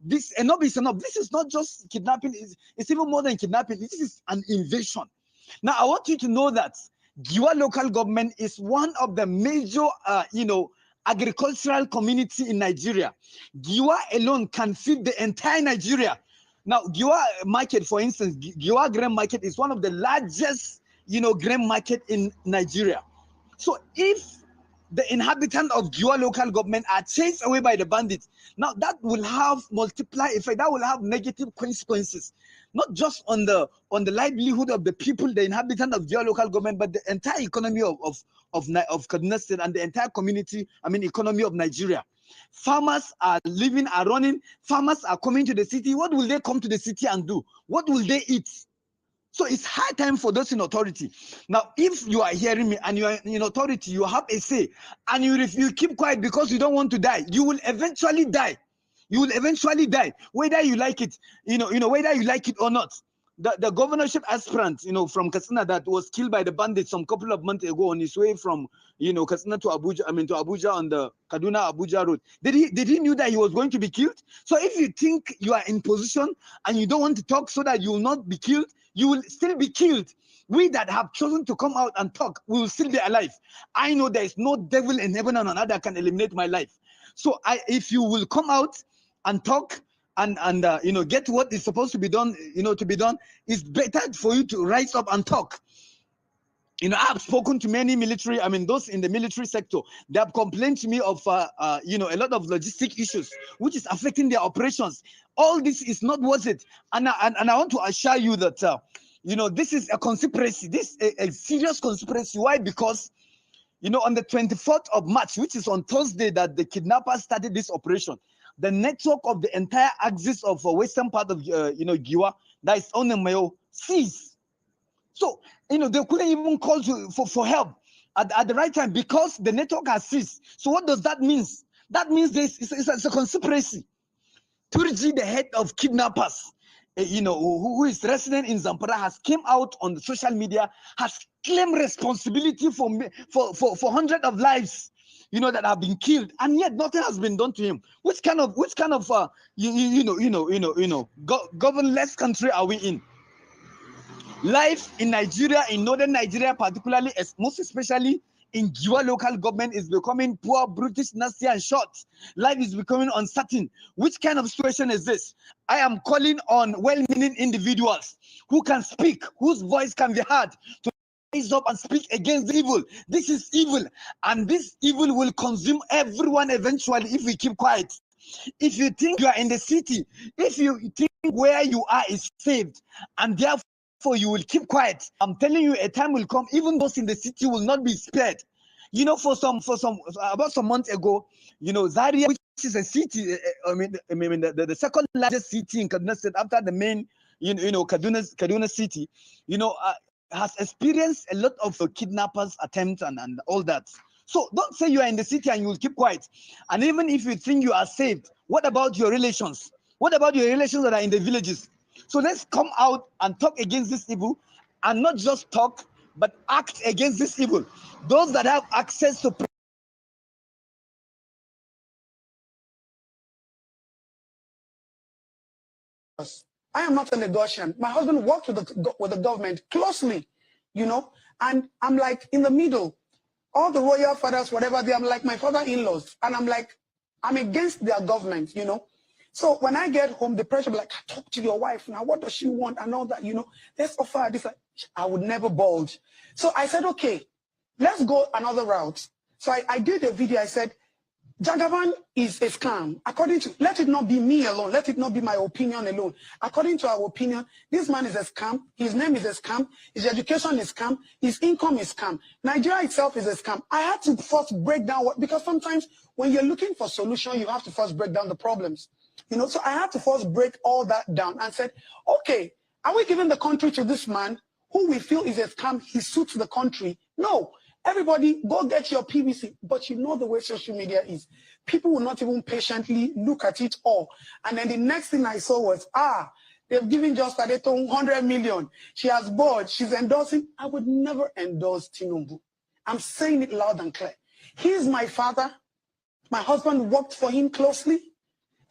This enough is enough. This is not just kidnapping. It's even more than kidnapping. This is an invasion. Now, I want you to know that Giwa local government is one of the major, agricultural community in Nigeria. Giwa alone can feed the entire Nigeria. Now, Giwa market, for instance, Giwa grain market is one of the largest, grain market in Nigeria. So if the inhabitants of Giwa local government are chased away by the bandits, now that will have multiply effect. That will have negative consequences, not just on the livelihood of the people, the inhabitants of Giwa local government, but the entire economy of Kaduna State and the entire community, economy of Nigeria. Farmers are living, are running. Farmers are coming to the city. What will they come to the city and do? What will they eat? So it's high time for those in authority. Now, if you are hearing me and you are in authority, you have a say, and you keep quiet because you don't want to die, you will eventually die. You will eventually die, whether you like it, whether you like it or not. The governorship aspirant, from Katsina that was killed by the bandits some couple of months ago on his way from, Katsina to Abuja, to Abuja on the Kaduna-Abuja road. Did he knew that he was going to be killed? So if you think you are in position and you don't want to talk so that you will not be killed, you will still be killed. We that have chosen to come out and talk, we will still be alive. I know there is no devil in heaven and on earth that can eliminate my life. So if you will come out and talk, and get what is supposed to be done, it's better for you to rise up and talk. I've spoken to many military, those in the military sector. They have complained to me of, a lot of logistic issues, which is affecting their operations. All this is not worth it. And I want to assure you that, this is a conspiracy. This is a serious conspiracy. Why? Because, on the 24th of March, which is on Thursday, that the kidnappers started this operation, the network of the entire axis of western part of Giwa, that is on the Mayo, ceased. So they couldn't even call for help at the right time because the network has ceased. So what does that mean? That means it's a conspiracy. Turji, the head of kidnappers, who is resident in Zamfara, has came out on the social media, has claimed responsibility for hundreds of lives, that have been killed, and yet nothing has been done to him. Which kind of governless country are we in? Life in Nigeria, in northern Nigeria particularly, most especially in Giwa local government, is becoming poor, brutish, nasty, and short. Life is becoming uncertain. Which kind of situation is this? I am calling on well-meaning individuals who can speak, whose voice can be heard, to rise up and speak against evil. This is evil, and this evil will consume everyone eventually if we keep quiet. If you think you are in the city, if you think where you are is saved, and therefore you will keep quiet, I'm telling you, a time will come, even those in the city will not be spared. About some months ago, Zaria, which is a city, the second largest city in Kaduna State after the main, Kaduna city, has experienced a lot of kidnappers attempts and all that. So don't say you are in the city and you will keep quiet. And even if you think you are saved, what about your relations? What about your relations that are in the villages? So let's come out and talk against this evil, and not just talk, but act against this evil. Those that have access to I am not a negotiant. My husband worked with the government closely, and I'm like in the middle. All the royal fathers, whatever, I'm like my father-in-laws, and I'm against their government, So when I get home, the pressure be like, talk to your wife now. What does she want and all that, Let's offer her this. I would never budge. So I said, okay, let's go another route. So I did a video. I said, Jagaban is a scam. According to, let it not be me alone. Let it not be my opinion alone. According to our opinion, this man is a scam. His name is a scam. His education is a scam. His income is a scam. Nigeria itself is a scam. I had to first break down because sometimes when you're looking for solution, you have to first break down the problems. So I had to first break all that down and said, okay, are we giving the country to this man who we feel is a scam? He suits the country. No. Everybody, go get your PVC. But you know the way social media is. People will not even patiently look at it all. And then the next thing I saw was, they've given just Adeto 100 million. She has bought, she's endorsing. I would never endorse Tinubu. I'm saying it loud and clear. He's my father. My husband worked for him closely.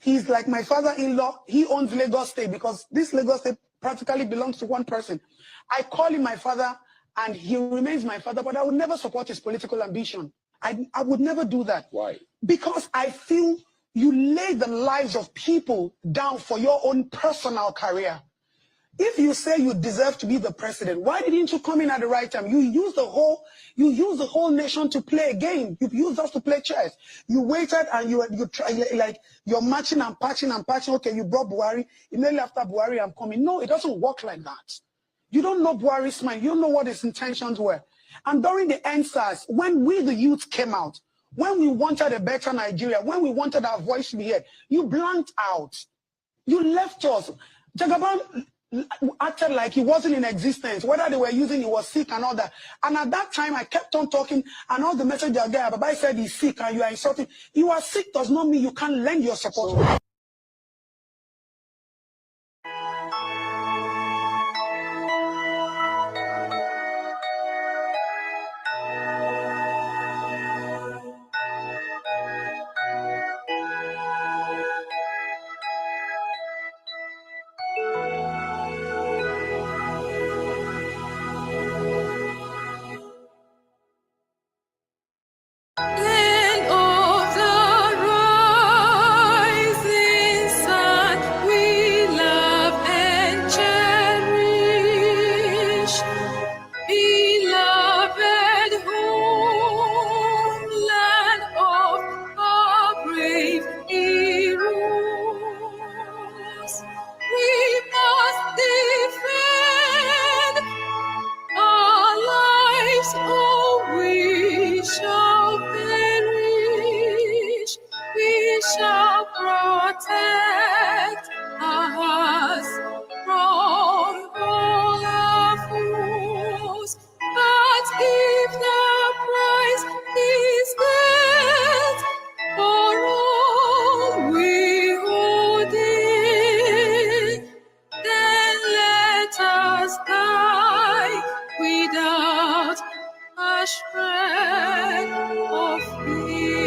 He's like my father-in-law. He owns Lagos State because this Lagos State practically belongs to one person. I call him my father and he remains my father, but I would never support his political ambition. I would never do that. Why? Because I feel you lay the lives of people down for your own personal career. If you say you deserve to be the president, why didn't you come in at the right time? You use the whole nation to play a game. You used us to play chess. You waited and you try, like you're matching and patching and patching. Okay, you brought Buhari. Immediately after Buhari, I'm coming. No, it doesn't work like that. You don't know Buhari's mind. You don't know what his intentions were. And during the NSAS, when we the youth came out, when we wanted a better Nigeria, when we wanted our voice to be heard, you blanked out. You left us. Jagaban acted like he wasn't in existence. Whether they were using, he was sick and all that. And at that time, I kept on talking, and all the message I get, Baba said he's sick and you are insulting. You are sick does not mean you can't lend your support. Land of the rising sun, we love and cherish. Beloved homeland of our brave heroes, we must defend our lives, or we shall perish. We shall protect our hearts from all our foes. But if the price is death for all we hold in, then let us die without a shred of fear.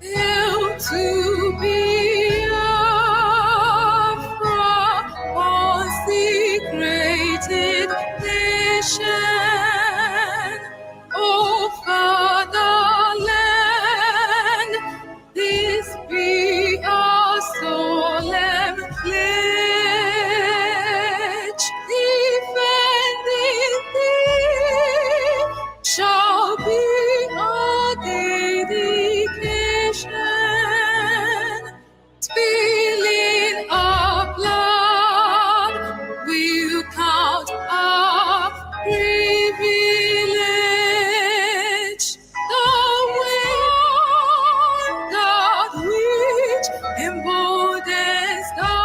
Hail to Biafra, consecrated nation. Oh, fatherland, this be our solemn pledge. Defending thee shall be our dedication. Spilling our blood will count our privilege. The way that which emboldens the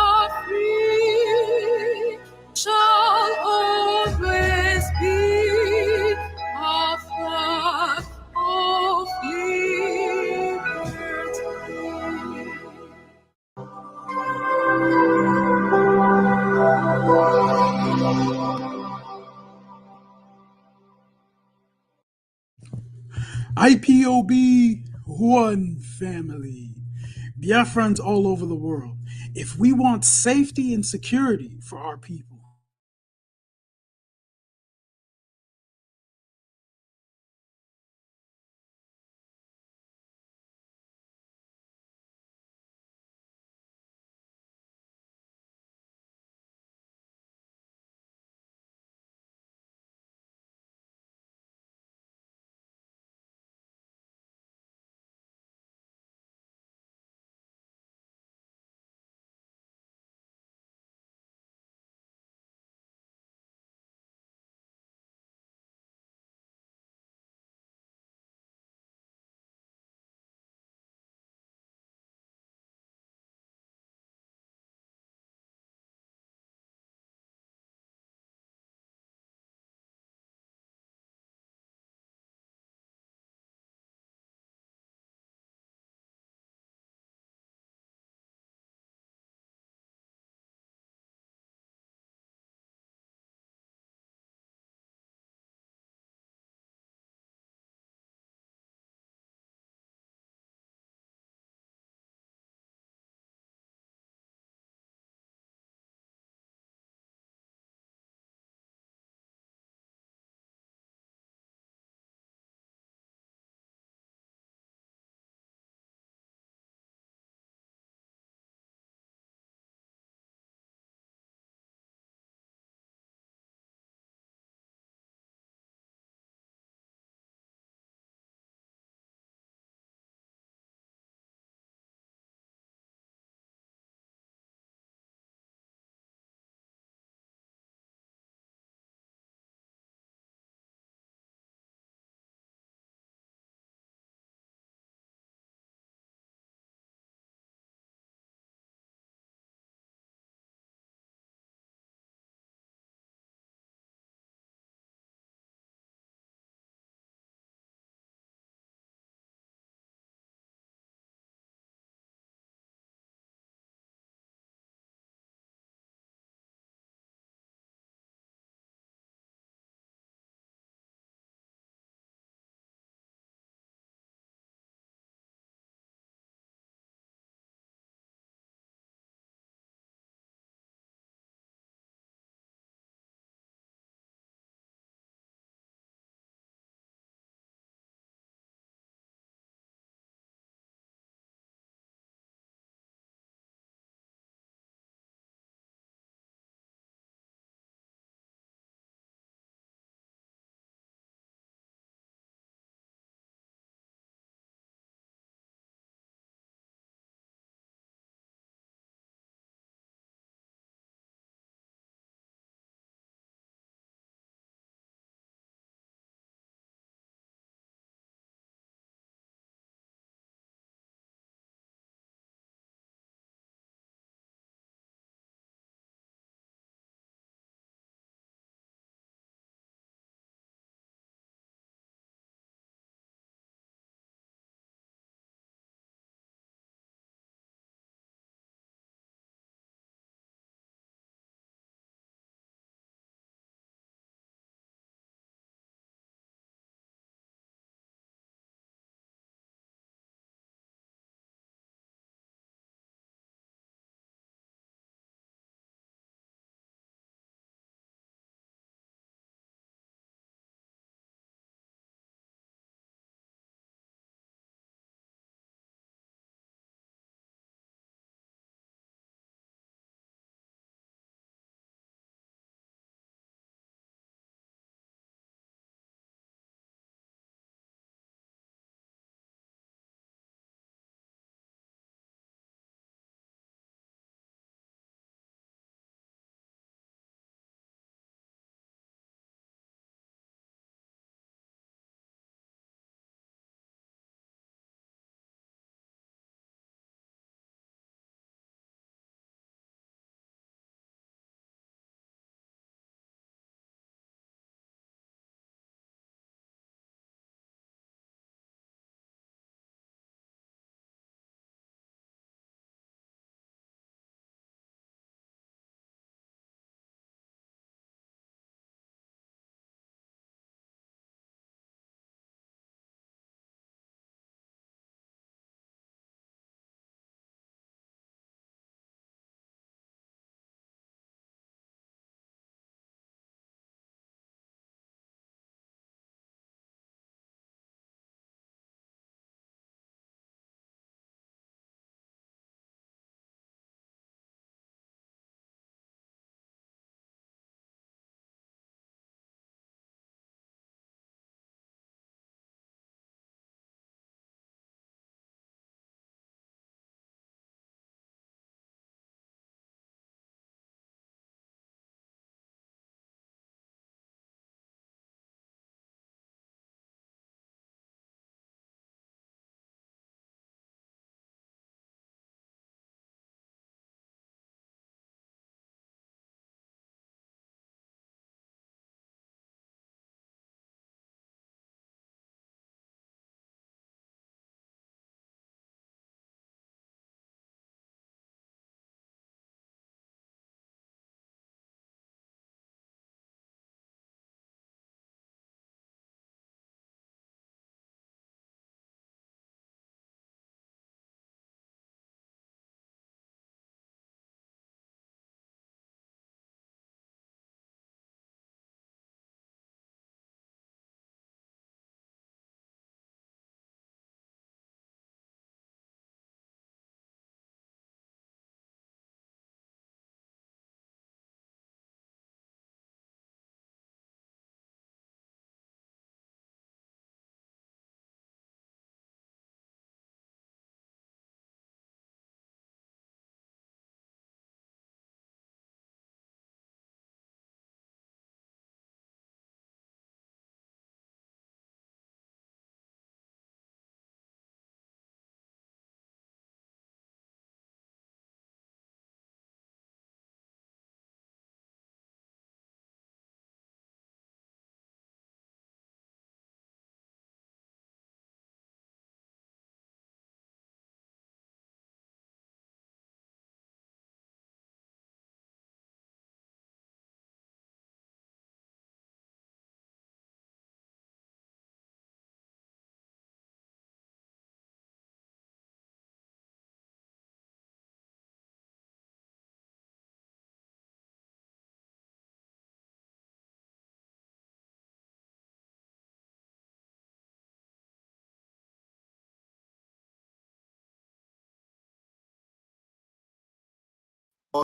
free shall always be our flag of liberty. IPOB, one family. Biafrans all over the world. If we want safety and security for our people,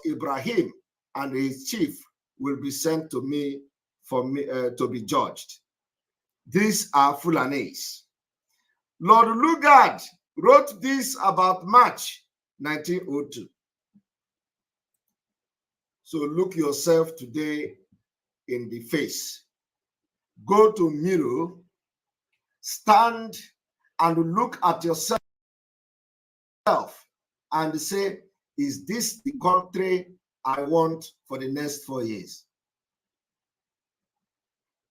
Ibrahim and his chief will be sent to me for me to be judged. These are Fulanis. Lord Lugard wrote this about March 1902. So look yourself today in the face. Go to mirror, stand and look at yourself and say, is this the country I want for the next 4 years?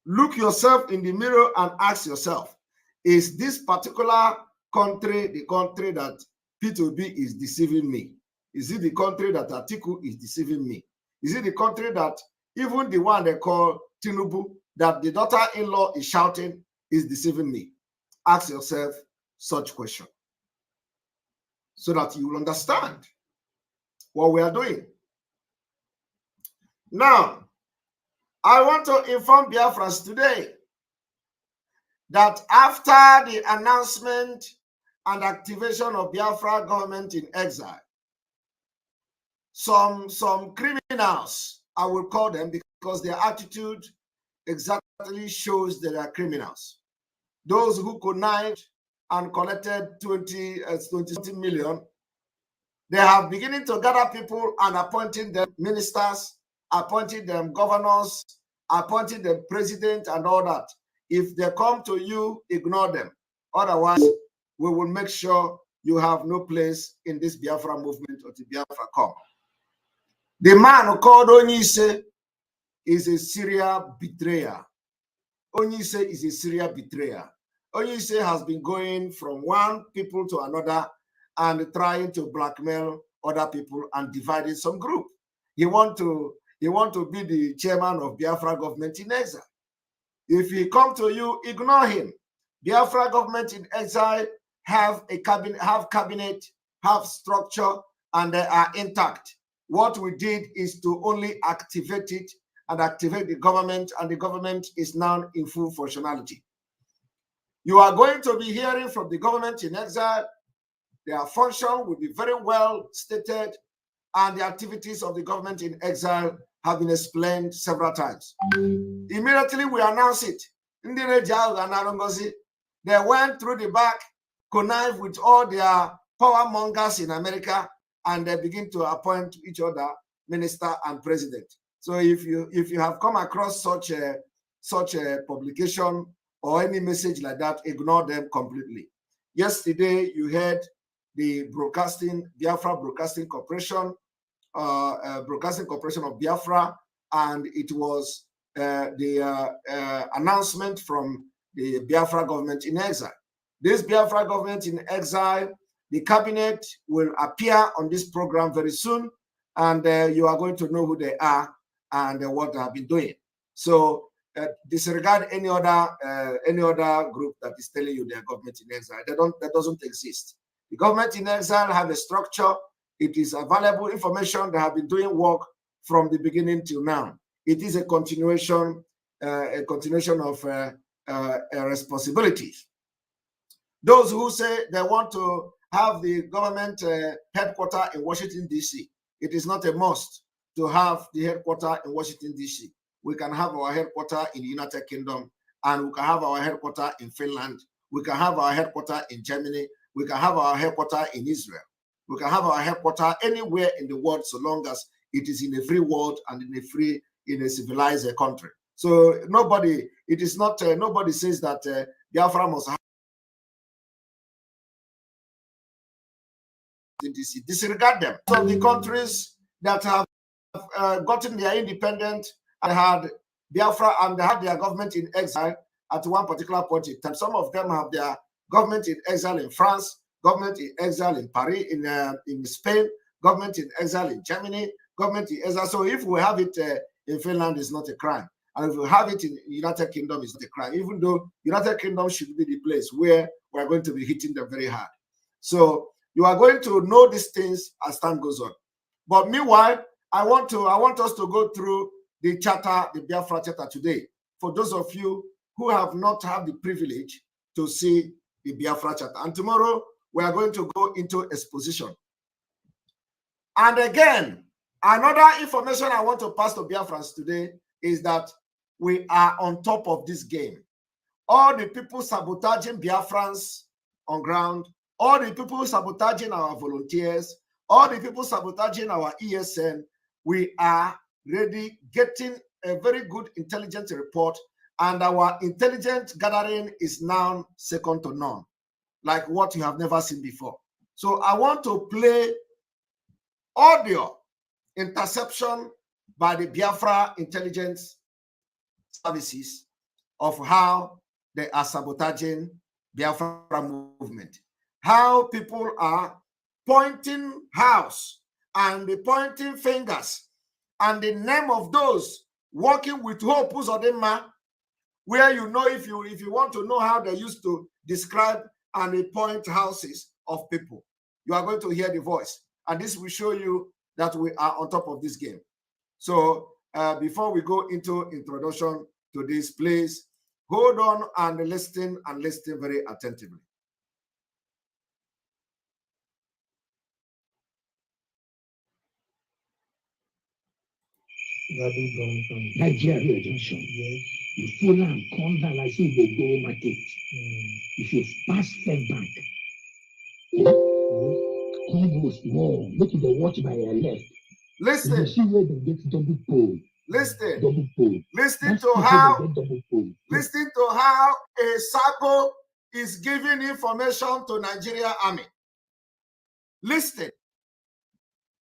Look yourself in the mirror and ask yourself, is this particular country the country that P2B is deceiving me? Is it the country that Atiku is deceiving me? Is it the country that even the one they call Tinubu, that the daughter-in-law is shouting, is deceiving me? Ask yourself such question so that you will understand what we are doing. Now, I want to inform Biafrans today that after the announcement and activation of Biafra government in exile, some criminals, I will call them because their attitude exactly shows they are criminals. Those who connived and collected 20 million, they have beginning to gather people and appointing them ministers, appointing them governors, appointing them president and all that. If they come to you, ignore them. Otherwise, we will make sure you have no place in this Biafra movement until Biafra come. The man who called Onyise is a serial betrayer. Onyise is a serial betrayer. Onyise has been going from one people to another and trying to blackmail other people and dividing some group. He want to be the chairman of Biafra government in exile. If he come to you, ignore him. Biafra government in exile have a cabinet, have structure, and they are intact. What we did is to only activate it and activate the government, and the government is now in full functionality. You are going to be hearing from the government in exile. Their function will be very well stated, and the activities of the government in exile have been explained several times. Immediately we announce it. They went through the back, connive with all their power mongers in America, and they begin to appoint each other minister and president. So if you have come across such a publication or any message like that, ignore them completely. Yesterday you heard the Biafra Broadcasting Corporation, Broadcasting Corporation of Biafra, and it was the announcement from the Biafra government in exile. This Biafra government in exile, the cabinet will appear on this program very soon, and you are going to know who they are and what they have been doing. So disregard any other group that is telling you their government in exile. That doesn't exist. The government in exile have a structure. It is available information. They have been doing work from the beginning till now. It is a continuation of responsibilities. Those who say they want to have the government headquarters in Washington, D.C., it is not a must to have the headquarters in Washington, D.C. We can have our headquarters in the United Kingdom, and we can have our headquarters in Finland. We can have our headquarters in Germany. We can have our headquarters in Israel. We can have our headquarters anywhere in the world, so long as it is in a free world and in a civilized country. So nobody says that Biafra must have DC. Disregard them. Some of the countries that have gotten their independence and had Biafra and they had their government in exile at one particular point in time. Some of them have their government in exile in France, government in exile in Paris, in Spain, government in exile in Germany, government in exile. So if we have it in Finland, it's not a crime. And if we have it in the United Kingdom, it's not a crime, even though United Kingdom should be the place where we're going to be hitting them very hard. So you are going to know these things as time goes on. But meanwhile, I want us to go through the charter, the Biafra charter today. For those of you who have not had the privilege to see the Biafra charter. And tomorrow, we are going to go into exposition. And again, Another information I want to pass to Biafrans today is that we are on top of this game. All the people sabotaging Biafrans on ground, all the people sabotaging our volunteers, all the people sabotaging our ESN, we are ready, getting a very good intelligence report, and our intelligence gathering is now second to none, like what you have never seen before. So I want to play audio interception by the Biafra intelligence services of how they are sabotaging Biafra movement, how people are pointing house and pointing fingers, and the name of those working with Hope Uzodinma, where you know, if you want to know how they used to describe and point houses of people, you are going to hear the voice, and this will show you that we are on top of this game. So before we go into introduction to this, please hold on and listen very attentively. Nigeria junction. Yes. You full and come down like you will go market. If you pass fed bank, come go small. Look at the watch by your left. Listen. You see where they get double pole. Listen. Double pole. Listen to how a Sabo is giving information to Nigeria Army. Listen.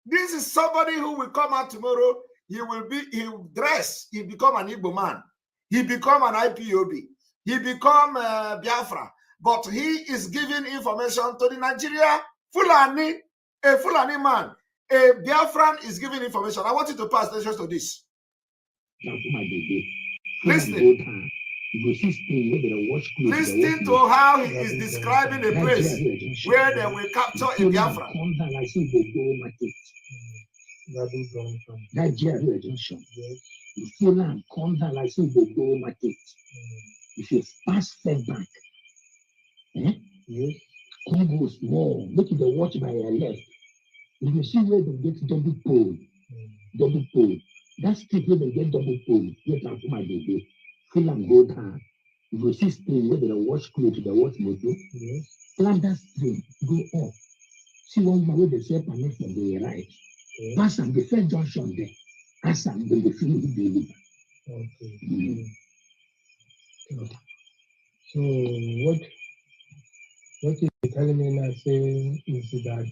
This is somebody who will come out tomorrow. He will dress. He become an Igbo man. He become an IPOB. He become Biafra. But he is giving information to the Nigeria Fulani, a Fulani man. A Biafran is giving information. I want you to pay attention to this. Listen. Listen to how he is describing a place where they will capture a Biafra. Nigeria junction. You full and come down like you will go market. If you pass fed bank, come go small. Look at the watch by your left. If you see where they get double pole, that's street where they get double pole. You can come my baby. Full and go down. If you see street where they wash clothes, they wash motor. Plan that street, go up. See one man where they say permit from the right. Pass and the first junction there. Pass and then the field will be okay. So what you're telling me now saying is that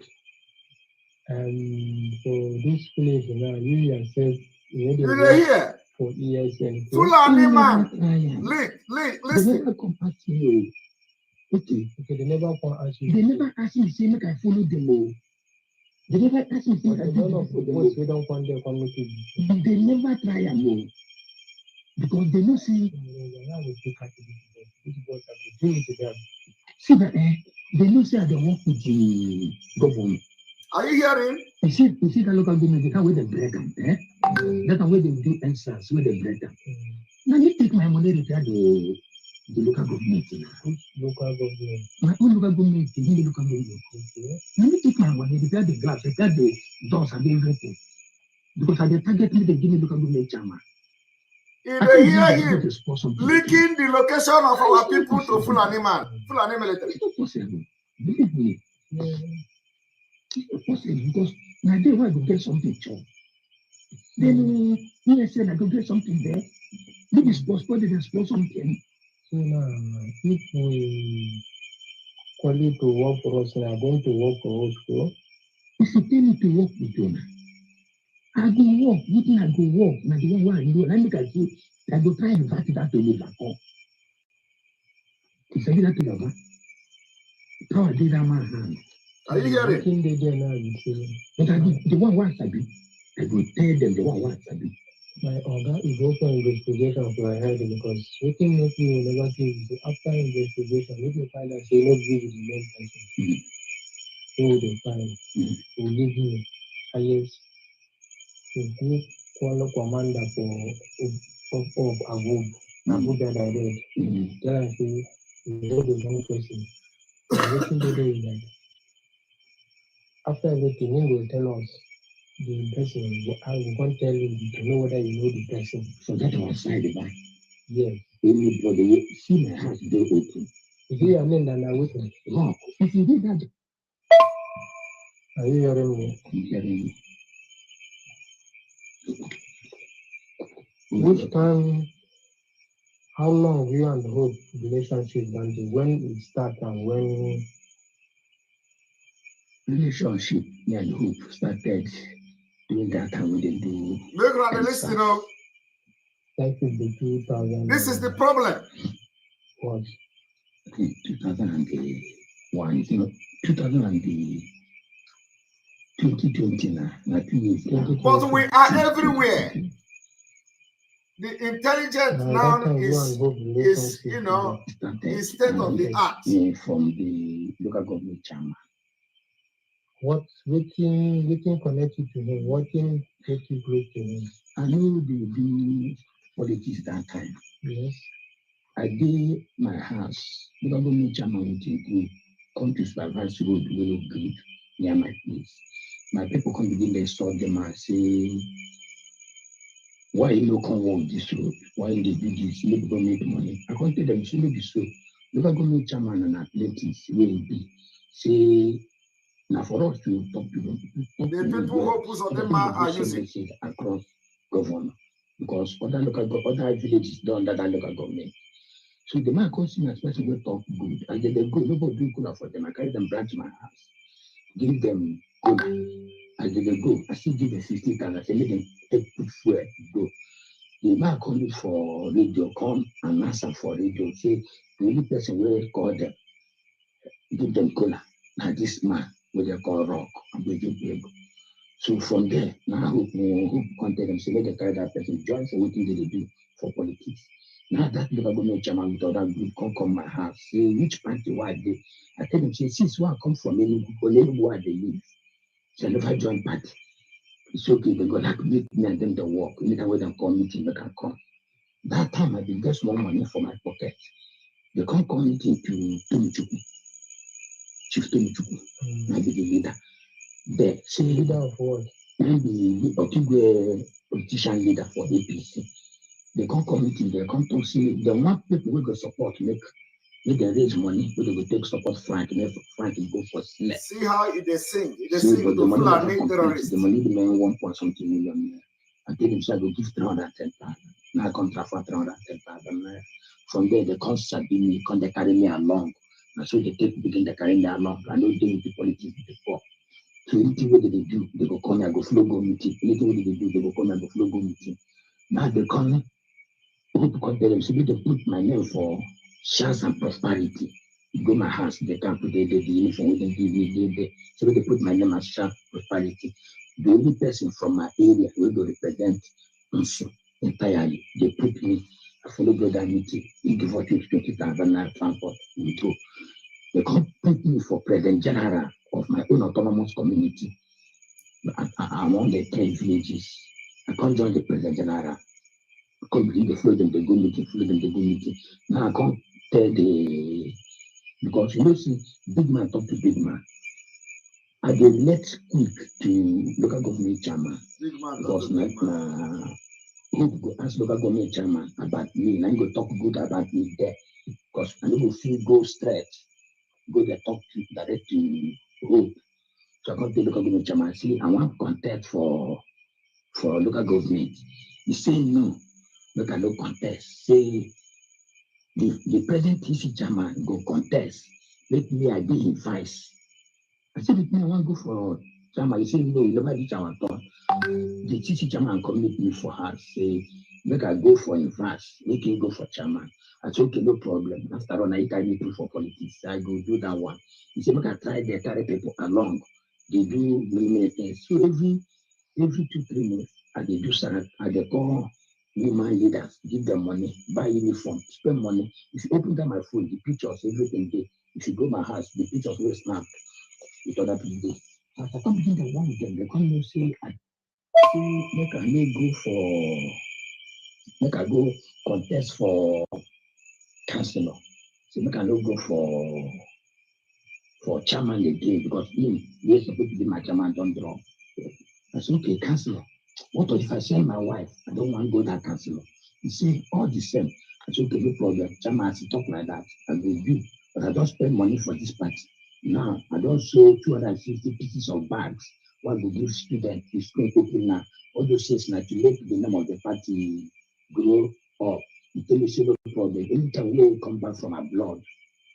for this place now, you yourself here for ESN. Fulani man. Listen. They never come ask you. Okay, they never come ask you. They never ask me, say, make I follow them. They never ask me, say, I we don't want their community. They never try and because they know, see, see that they know, say, they work with the government. Are you hearing? You see the local government, that's where they break them, That's the way they do answers, where they break them. Now you take my money, repair the local government. Local government. My own local government, the local government. Now you take my money, repair the glass, repair the doors and everything. Because at the target, they give me local government chairman. If they hear him leaking the location of our people to Fulani man, Fulani military. It's not possible. Believe me. It's not possible because now they want to get something chop. Then he said I could get something there. Maybe possible they expose something. So now, if we call you to work for us and are going to work for us, if you tell me to work with you, I go work. You think I go work? Now the one I do, I make I see. I go try to invite that to live back home. It's a little to your power did that man hand. Are you hearing? But I do the one wants to be. I will tell them the one wants to be. My order is open investigation for my head because waiting make you never give after investigation, if you find out they not give the main person. So they find will give you highest to call commander of Abuja direct. Tell us you know the wrong person. Everything they do is that after everything he will tell us the person, I won't tell you to know whether you know the person. So that was side the back. Yes. Anybody see my house door open. Is it your name and I witness? No, if you did that, Are you hearing me? I'm hearing you. Which time, how long you and the whole relationship and when it start and when Relationship, me and Hope started doing that time when they do. Make rather listen, that is the 2000? this is the problem. What? 2001, 2020 now, 2 years now. But we are everywhere. The intelligence now is you know, is state of the art. From the local government chairman. What waiting connected to him? What can take you close to him? I know they do politics that time. Yes. I did my house. Local government chairman would go come to supervise road very good near my place. My people come begin to sort them and say, why you no come work this road? Why they do this? Make go make money. I can't tell them, so maybe so. Local government chairman and athletics will be say now for us to talk to them. The people who put on them are using across governor because other villages don't under that local government. So the man comes in as person will talk good. And then they go, nobody do good for them. I carry them branch my house, give them good. And then they go, I still give them 60,000. I say, let them take put fuel, go. The man come for radio, come and answer for radio. Say, the only person will call them, give them cola. Now this man, what they call rock, and we give them. So from there, now who contact them, say, let them carry that person, join for what they do for politics. Now that local government chairman with other group come my house, say which party why they. I tell them, say, since one come from any where they live, so I never join party. It's okay, they go like meet me and them the work. Anytime when they come meeting, they can come. That time I did get small money for my pocket. They come meeting to Tomichuku. Chief Tomichuku. I be the leader. There, say Leader of what? Maybe a politician leader for APC. They come meeting, they come to see the one people will go support, make they raise money, we go take support Frank, and Frank will go for Senate. See how they sing. They sing with the Fulani terrorists. The money the man 1 point something million. I tell him, so I go give 310,000. Now I contract for 310,000. From there, the concert be me, come they carry me along. And so they begin to carry me along. I know they with the politics before. So anything what they do, they go come, I go flow go meeting. Anything what they do, they go come, I go flow go meeting. Now they come. Because they put my name for chance and prosperity. You go my house, they can't put the uniform, they give me, so they put my name as chance prosperity. The only person from my area will go represent Nsu entirely. They put me, I follow that meeting, you give what 20,000 transport, we go. They can't put me for president general of my own autonomous community among the 10 villages. I can't join the president general. Come begin to flow them, they go meeting, Now I can't tell because you know, see, big man talk to big man. I dey let quick to local government chairman. Because who go ask local government chairman about me, and I go talk good about me there. Because I don't feel go straight, go there talk to direct to Hope. So I can't tell local government chairman, see, I want contact for local government. He say no. Look at no contest. Say the present TC chairman go contest. Let me I be in vice. I said, with me, I want to go for chairman. He said, no, you never reach our turn. The TC chairman commit me for her. Say, make I go for in vice. Make him go for chairman. I said, okay, no problem. After all, I carry me for politics. I go do that one. He said, make I try to carry people along. They do many things. So every 2-3 months, I do something. I call women leaders, give them money, buy uniform, spend money. If you open down my phone, the pictures, everything there. If you go my house, the pictures will snap with other people there. As I come begin to one with them, they come and say, make I go contest for councillor. So make I no go for chairman again because him, we're supposed to be my chairman, don't draw. I said, okay, councillor, what if I sell my wife? I don't want to go that councillor. He said, all the same. I said, okay, no problem. Chairman has to talk like that. I will do, but I don't spend money for this party. Now, I don't show 250 pieces of bags. What we give students, the school open now. All those things now to make the name of the party grow up. You tell me, say no problem. Anytime we come back from abroad,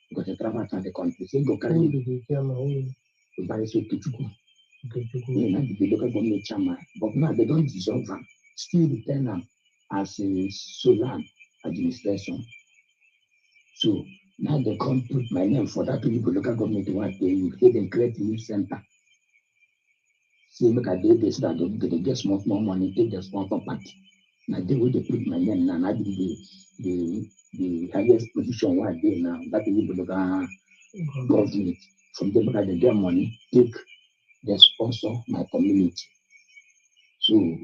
because they travel to the country, say go carry the chairman. But it's okay to go. The local government chairman, but now they don't dissolve them. Still retain them as a Solan administration. So now they can't put my name for that people local government what they create a new center. See, look at this so that they get small money, take the sponsor party. Now they will put my name now. I be the highest position what they now. That people local government. From them that they get money, take the sponsor my community. So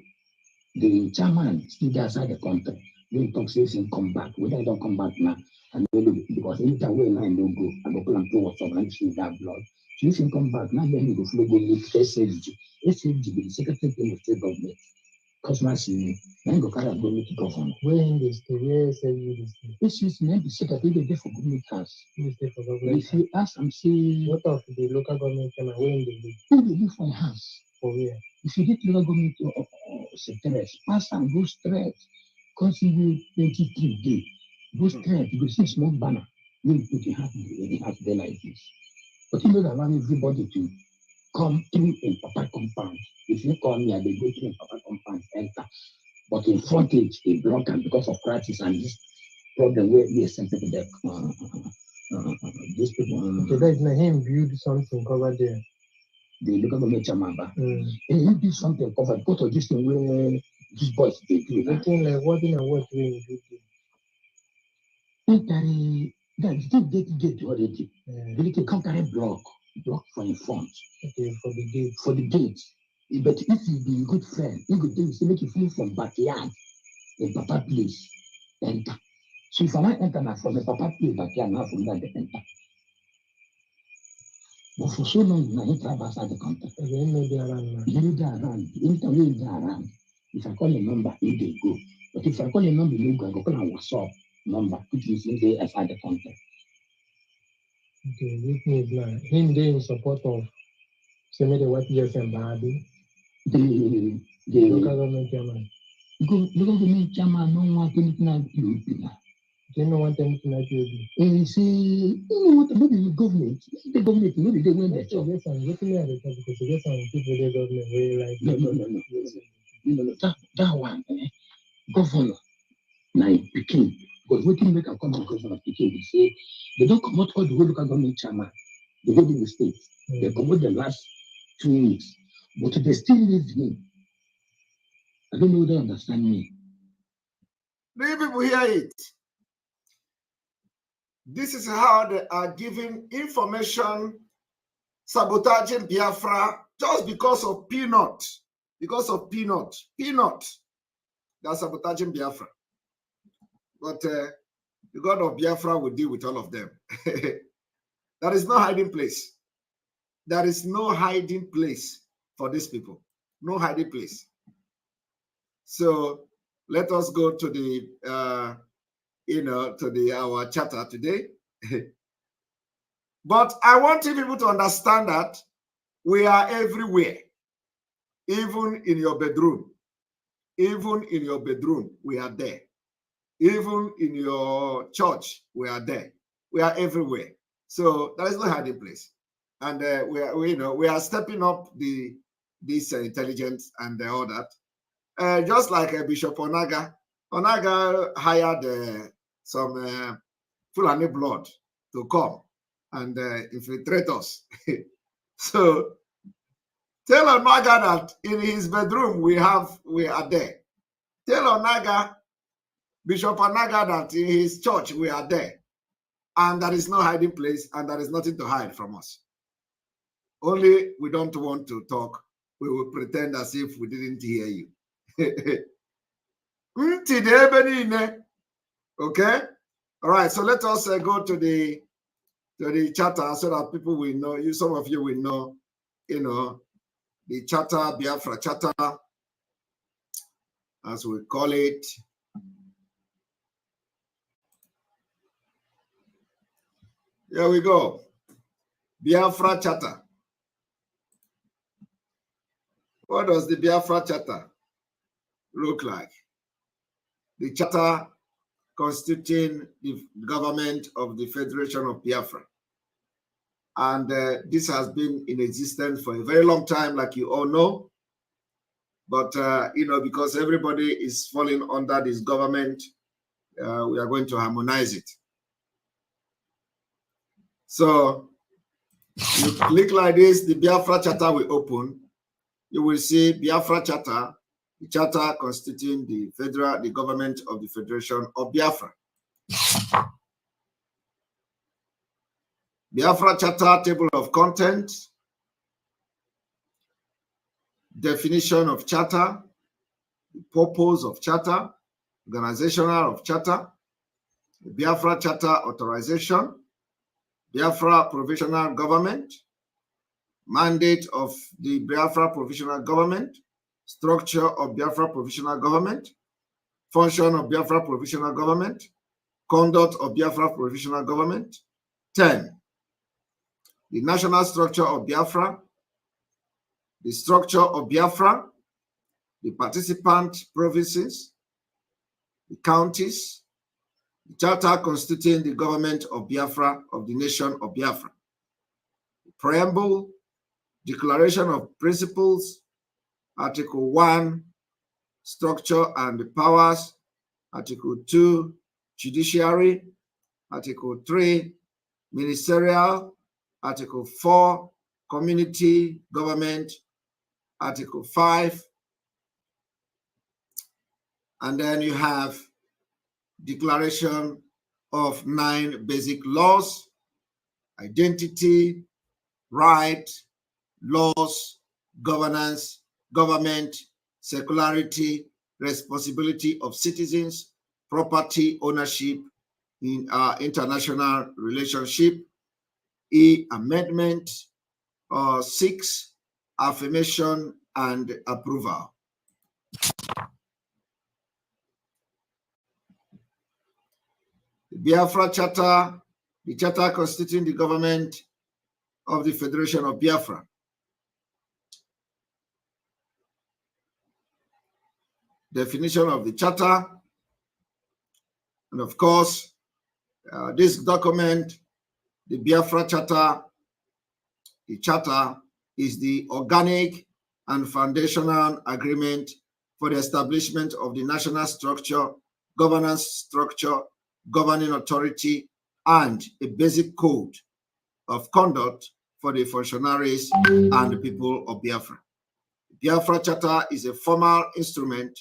the chairman still outside the country. When talk says him come back, whether I don't come back now, and because anytime where line don't go, I go pull and throw what's up and see that blood. So if he come back, now then he go flow go meet SFG. SFG be the secretary of the state government. Customer see then go carry go meet the governor. Where in the state, where SFG is the state? The secretary they dey for government house. If you ask and say what of the local government chairman, where in the live? Who dey live for house? For where? If you get to local government secretary, pass and go straight. Consider 23 days. Go straight, you go see small banner. You put your hat there like this. But you know that allow everybody to come through in Papa compound. If you come here, they go through in Papa compound, enter. But in frontage, they block them because of crisis and this problem where we are sent to the these people. Okay, that is not him build something covered there. The local government chairman, and he did something covered because of this thing where these boys they do. Nothing like what in and what way you do. That still get already. They can carry block for in front. Okay, for the gate. For the gate. But if you be a good friend, you could do make you feel from backyard in Papa place, enter. So if I want enter now from the Papa place backyard, now from that they enter. But for so long, now he travel outside the country. You know they around. You know they around. Anytime you go around, if I call a number, he dey go. But if I call a number, you go. I go call a WhatsApp number, which is in the outside the country. Okay, this means now him dey in support of say me the what yes and Badi. The local government chairman. Local government chairman no want anything like you. They don't want anything like you. And say, you know what? Maybe the government, maybe they win that job. Yes, I'm looking at it because yes, I'm people the government very like. No. That one, governor, now Peking. Because what make a common governor of Peking, they say they don't come out all the whole local government chairman. They go to the state. They come out the last 2 weeks, but they still live in. I don't know whether they understand me. Do you people hear it? This is how they are giving information, sabotaging Biafra just because of peanut. Because of peanut. Peanut. That's sabotaging Biafra. But the God of Biafra will deal with all of them. There is no hiding place. There is no hiding place for these people. No hiding place. So let us go to the our chatter today. But I want you people to understand that we are everywhere, even in your bedroom. Even in your bedroom, we are there. Even in your church, we are there. We are everywhere. So there is no hiding place, and we are stepping up this intelligence and all that. Just like Bishop Onaga hired some Fulani blood to come and infiltrate us. So tell Onaga that in his bedroom we are there. Tell Onaga, Bishop Onaga, that in his church we are there. And there is no hiding place and there is nothing to hide from us. Only we don't want to talk. We will pretend as if we didn't hear you. Okay? All right, so let us go to the chatter so that people will know. Some of you will know, the Charter, Biafra Charter, as we call it. Here we go. Biafra Charter. What does the Biafra Charter look like? The Charter constituting the government of the Federation of Biafra. And this has been in existence for a very long time, like you all know. But, you know, because everybody is falling under this government, we are going to harmonize it. So, you click like this, the Biafra Charter will open. You will see Biafra Charter, the charter constituting the government of the Federation of Biafra. Biafra Charter table of contents, definition of charter, the purpose of charter, organizational of charter, the Biafra Charter authorization, Biafra provisional government, mandate of the Biafra provisional government, structure of Biafra provisional government, function of Biafra provisional government, conduct of Biafra provisional government. 10. The national structure of Biafra, the structure of Biafra, the participant provinces, the counties, the charter constituting the government of Biafra, of the nation of Biafra, the preamble, declaration of principles, Article 1, structure and the powers, Article 2, judiciary, Article 3, ministerial, Article 4, community government, Article 5, and then you have declaration of 9 basic laws, identity, right, laws, governance, government, secularity, responsibility of citizens, property ownership in international relationship, amendment, 6, affirmation and approval. The Biafra Charter, the charter constituting the government of the Federation of Biafra. Definition of the charter, and of course, this document, the Biafra Charter, the charter is the organic and foundational agreement for the establishment of the national structure, governance structure, governing authority, and a basic code of conduct for the functionaries and the people of Biafra. The Biafra Charter is a formal instrument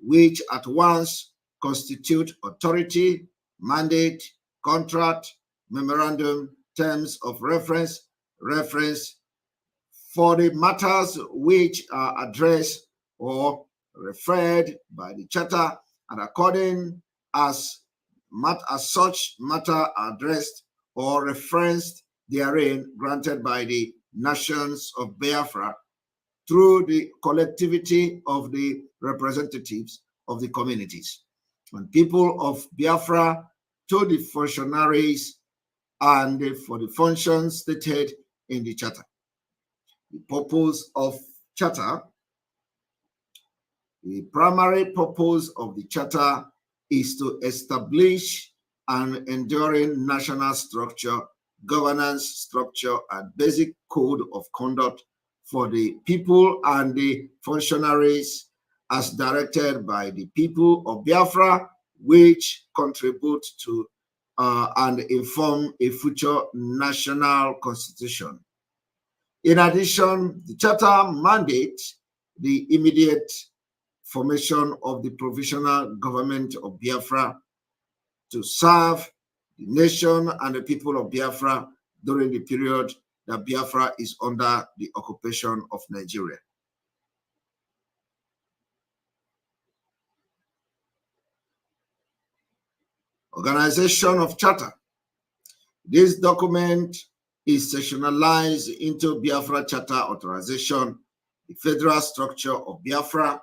which at once constitute authority, mandate, contract, memorandum, terms of reference for the matters which are addressed or referred by the charter, and according as such matter addressed or referenced therein granted by the nations of Biafra through the collectivity of the representatives of the communities and people of Biafra to the functionaries and for the functions stated in the charter. The purpose of charter, the primary purpose of the charter is to establish an enduring national structure, governance structure, and basic code of conduct for the people and the functionaries as directed by the people of Biafra, which contribute to and inform a future national constitution. In addition, the charter mandates the immediate formation of the provisional government of Biafra to serve the nation and the people of Biafra during the period that Biafra is under the occupation of Nigeria. Organization of Charter. This document is sectionalized into Biafra Charter authorization, the federal structure of Biafra,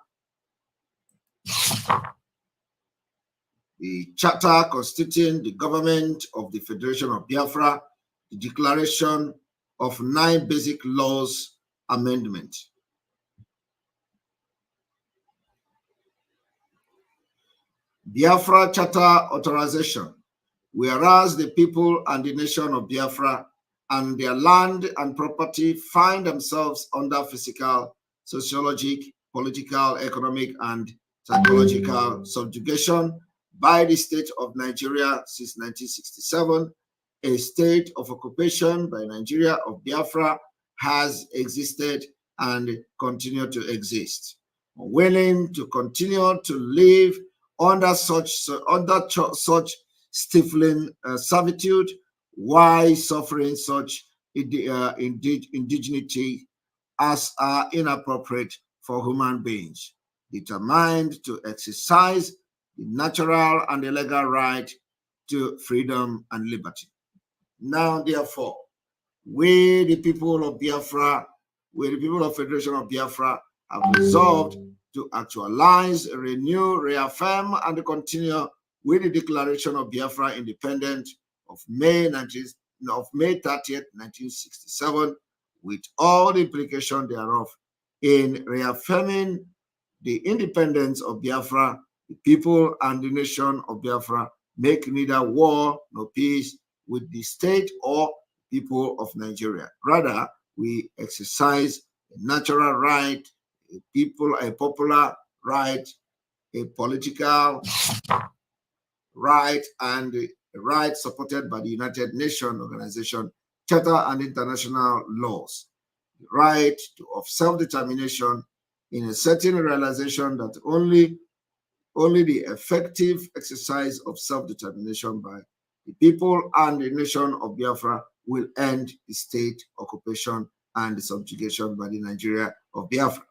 the charter constituting the government of the Federation of Biafra, the declaration of 9 basic laws amendment. Biafra Charter Authorization. Whereas the people and the nation of Biafra and their land and property find themselves under physical, sociological, political, economic, and psychological subjugation by the state of Nigeria since 1967, a state of occupation by Nigeria of Biafra has existed and continue to exist. Willing to continue to live under such stifling servitude, why suffering such indigeneity as are inappropriate for human beings, determined to exercise the natural and the legal right to freedom and liberty. Now, therefore, we, the people of Biafra, we, the people of Federation of Biafra, have resolved to actualize, renew, reaffirm, and continue with the Declaration of Biafra Independence of May 30th, 1967, with all the implications thereof, in reaffirming the independence of Biafra. The people and the nation of Biafra make neither war nor peace with the state or people of Nigeria. Rather, we exercise a natural right, a popular right, a political right, and a right supported by the United Nations Organization, Charter and international laws. The right of self-determination in a certain realization that only the effective exercise of self-determination by the people and the nation of Biafra will end the state occupation and the subjugation by the Nigeria of Biafra.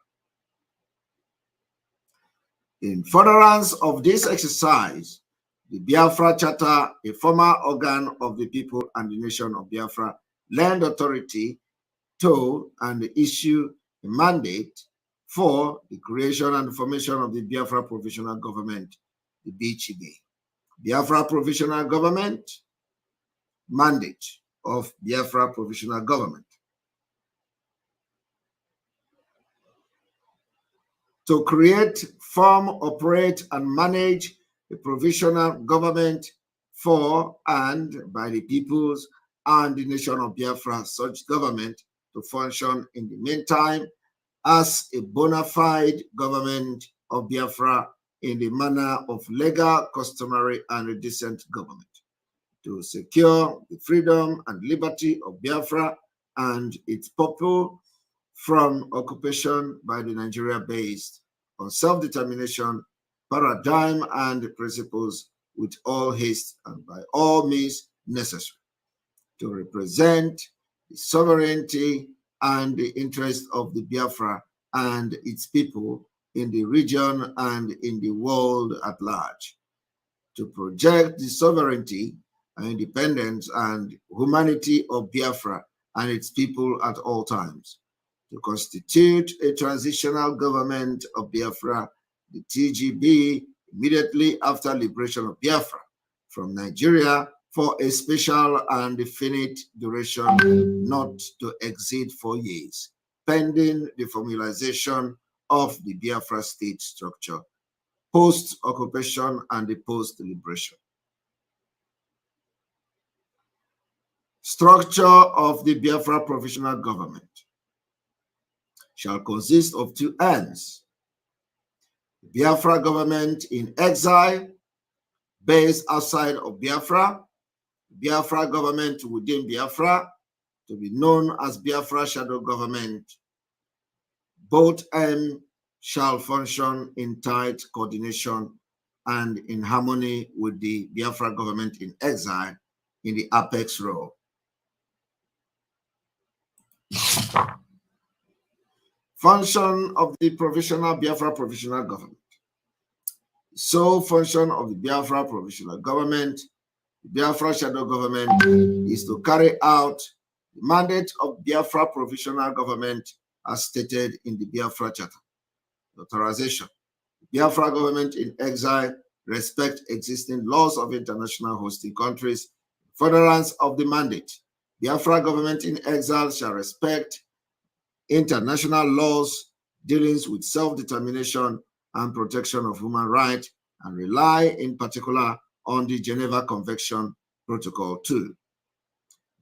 In furtherance of this exercise, the Biafra Charter, a former organ of the people and the nation of Biafra, lend authority to and issue a mandate for the creation and formation of the Biafra Provisional Government, the BCB. Biafra Provisional Government, mandate of Biafra Provisional Government. To create, form, operate, and manage a provisional government for and by the peoples and the nation of Biafra, such government to function in the meantime as a bona fide government of Biafra in the manner of legal, customary, and decent government, to secure the freedom and liberty of Biafra and its people from occupation by the Nigeria based on self-determination paradigm and principles with all haste and by all means necessary, to represent the sovereignty and the interest of the Biafra and its people in the region and in the world at large, to project the sovereignty and independence and humanity of Biafra and its people at all times, to constitute a transitional government of Biafra, the TGB, immediately after liberation of Biafra from Nigeria for a special and definite duration not to exceed 4 years, pending the formalization of the Biafra state structure, post-occupation and the post-liberation. Structure of the Biafra Provisional Government shall consist of 2 ends: the Biafra government in exile, based outside of Biafra, Biafra government within Biafra, to be known as Biafra shadow government. Both ends shall function in tight coordination and in harmony with the Biafra government in exile in the apex role. Function of the provisional Biafra provisional government. Sole function of the Biafra provisional government, the Biafra shadow government, is to carry out the mandate of Biafra provisional government as stated in the Biafra Charter. Authorization. The Biafra government in exile respect existing laws of international hosting countries. Furtherance of the mandate. Biafra government in exile shall respect international laws dealing with self-determination and protection of human rights and rely in particular on the Geneva Convention Protocol 2.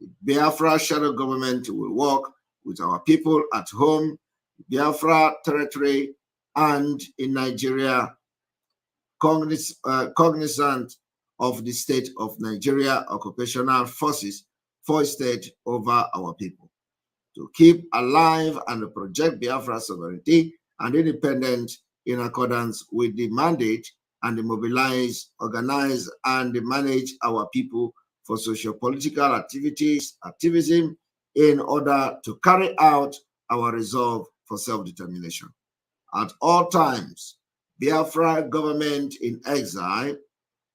The Biafra shadow government will work with our people at home, Biafra territory, and in Nigeria, cognizant of the state of Nigeria occupational forces foisted over our people, to keep alive and project Biafra sovereignty and independence in accordance with the mandate and mobilize, organize, and manage our people for socio-political activism in order to carry out our resolve for self-determination. At all times, Biafra government in exile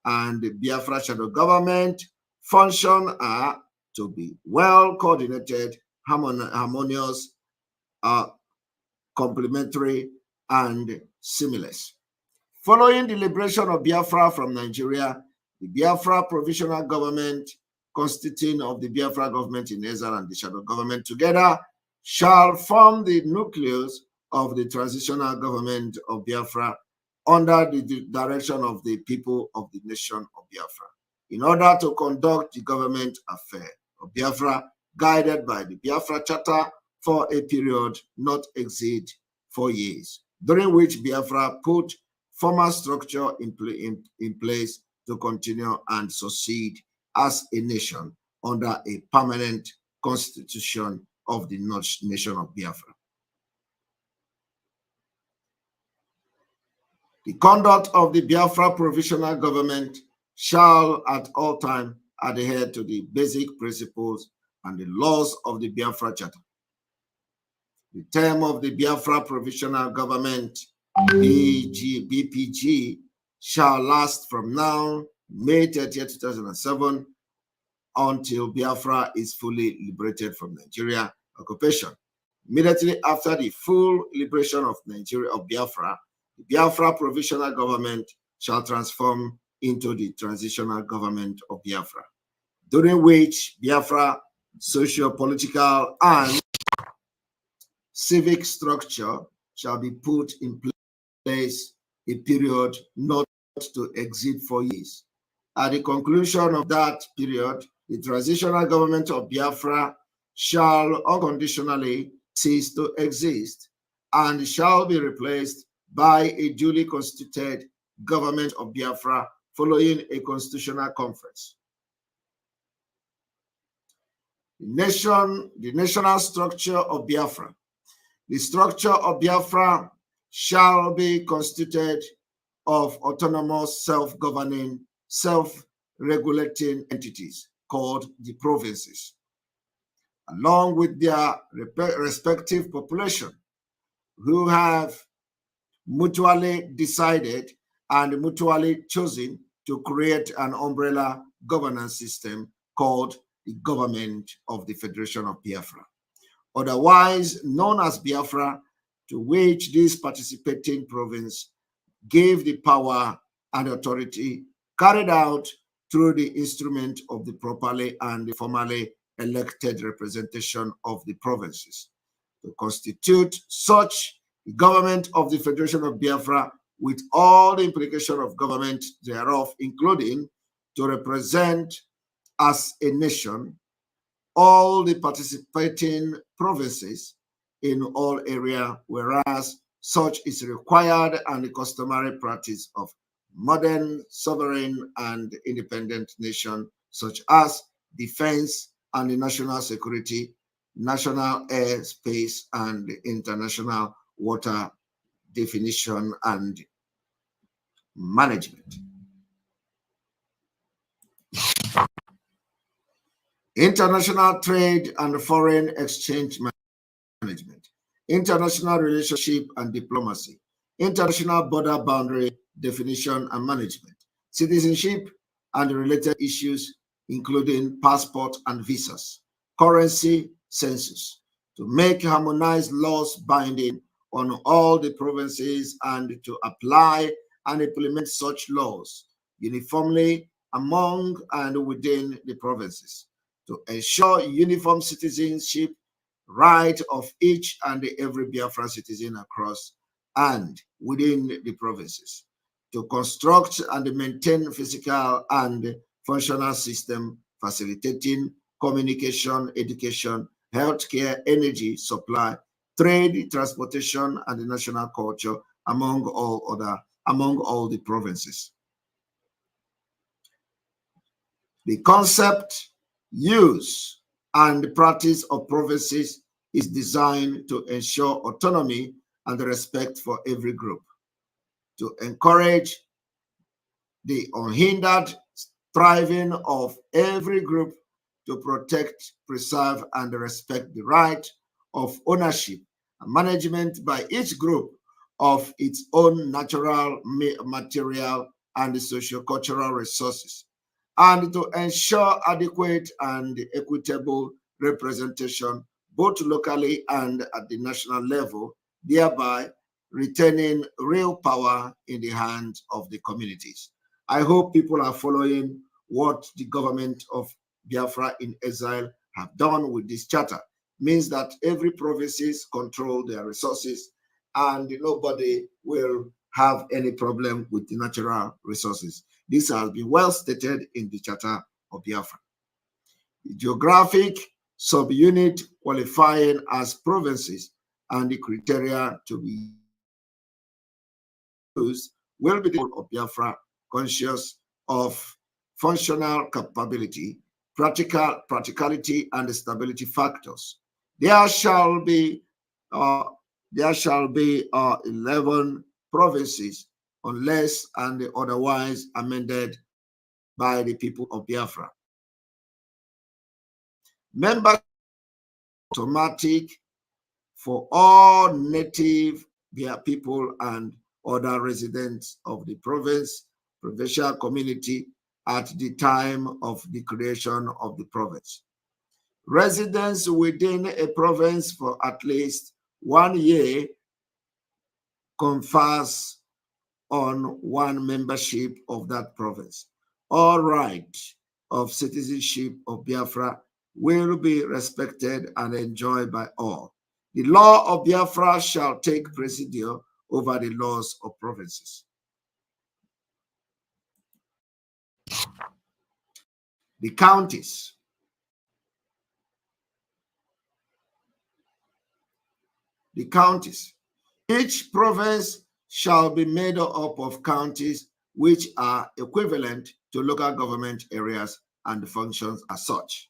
and the Biafra shadow government function are to be well coordinated, harmonious, complementary, and seamless. Following the liberation of Biafra from Nigeria, the Biafra provisional government, consisting of the Biafra government in exile and the shadow government together, shall form the nucleus of the transitional government of Biafra under the direction of the people of the nation of Biafra, in order to conduct the government affair of Biafra, guided by the Biafra Charter for a period not exceed 4 years, during which Biafra put formal structure in place to continue and succeed as a nation under a permanent constitution of the nation of Biafra. The conduct of the Biafra provisional government shall at all times adhere to the basic principles and the laws of the Biafra Charter. The term of the Biafra provisional government, BPG, shall last from now, May 30, 2007, until Biafra is fully liberated from Nigeria occupation. Immediately after the full liberation of Nigeria of Biafra, the Biafra provisional government shall transform into the transitional government of Biafra, during which Biafra socio-political and civic structure shall be put in place a period not to exceed 4 years. At the conclusion of that period, the transitional government of Biafra shall unconditionally cease to exist and shall be replaced by a duly constituted government of Biafra following a constitutional conference. The national structure of Biafra. The structure of Biafra shall be constituted of autonomous, self-governing, self-regulating entities called the provinces, along with their respective population, who have mutually decided and mutually chosen to create an umbrella governance system called the Government of the Federation of Biafra, otherwise known as Biafra, to which this participating province gave the power and authority carried out through the instrument of the properly and formally elected representation of the provinces, to constitute such government of the Federation of Biafra with all the implication of government thereof, including to represent as a nation all the participating provinces in all areas, whereas such is required and the customary practice of modern sovereign and independent nation, such as defense and the national security, national air, space, and international water definition and management. International trade and foreign exchange management, international relationship and diplomacy, international border boundary definition and management, citizenship and related issues, including passport and visas, currency, census, to make harmonized laws binding on all the provinces and to apply and implement such laws uniformly among and within the provinces, to ensure uniform citizenship right of each and every Biafran citizen across and within the provinces, to construct and maintain physical and functional system facilitating communication, education, healthcare, energy supply, trade, transportation, and the national culture among all the provinces. The concept, use, and practice of provinces is designed to ensure autonomy and respect for every group, to encourage the unhindered thriving of every group, to protect, preserve, and respect the right of ownership and management by each group of its own natural, material, and socio-cultural resources, and to ensure adequate and equitable representation both locally and at the national level, thereby retaining real power in the hands of the communities. I hope people are following what the government of Biafra in exile have done with this charter. Means that every provinces control their resources and nobody will have any problem with the natural resources. This has been well stated in the Charter of Biafra. The geographic subunit qualifying as provinces and the criteria to be used will be the of Biafra, conscious of functional capability, practicality, and stability factors. There shall be 11 provinces unless and otherwise amended by the people of Biafra. Membership automatic for all native people and other residents of the provincial community at the time of the creation of the province. Residents within a province for at least 1 year confers on one membership of that province. All right of citizenship of Biafra will be respected and enjoyed by all. The law of Biafra shall take precedence over the laws of provinces. The counties. The counties. Each province shall be made up of counties which are equivalent to local government areas and functions as such.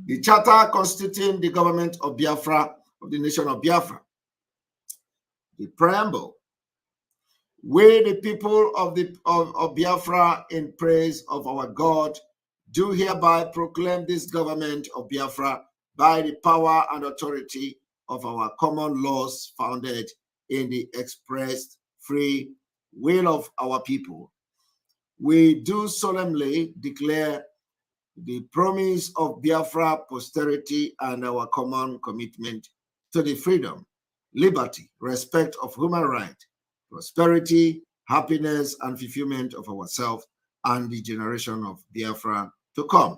The charter constituting the government of Biafra, of the nation of Biafra. The preamble. We, the people of Biafra, in praise of our God, do hereby proclaim this government of Biafra by the power and authority of our common laws founded in the expressed free will of our people. We do solemnly declare the promise of Biafra posterity and our common commitment to the freedom, liberty, respect of human rights, prosperity, happiness, and fulfillment of ourselves and the generation of Biafra to come.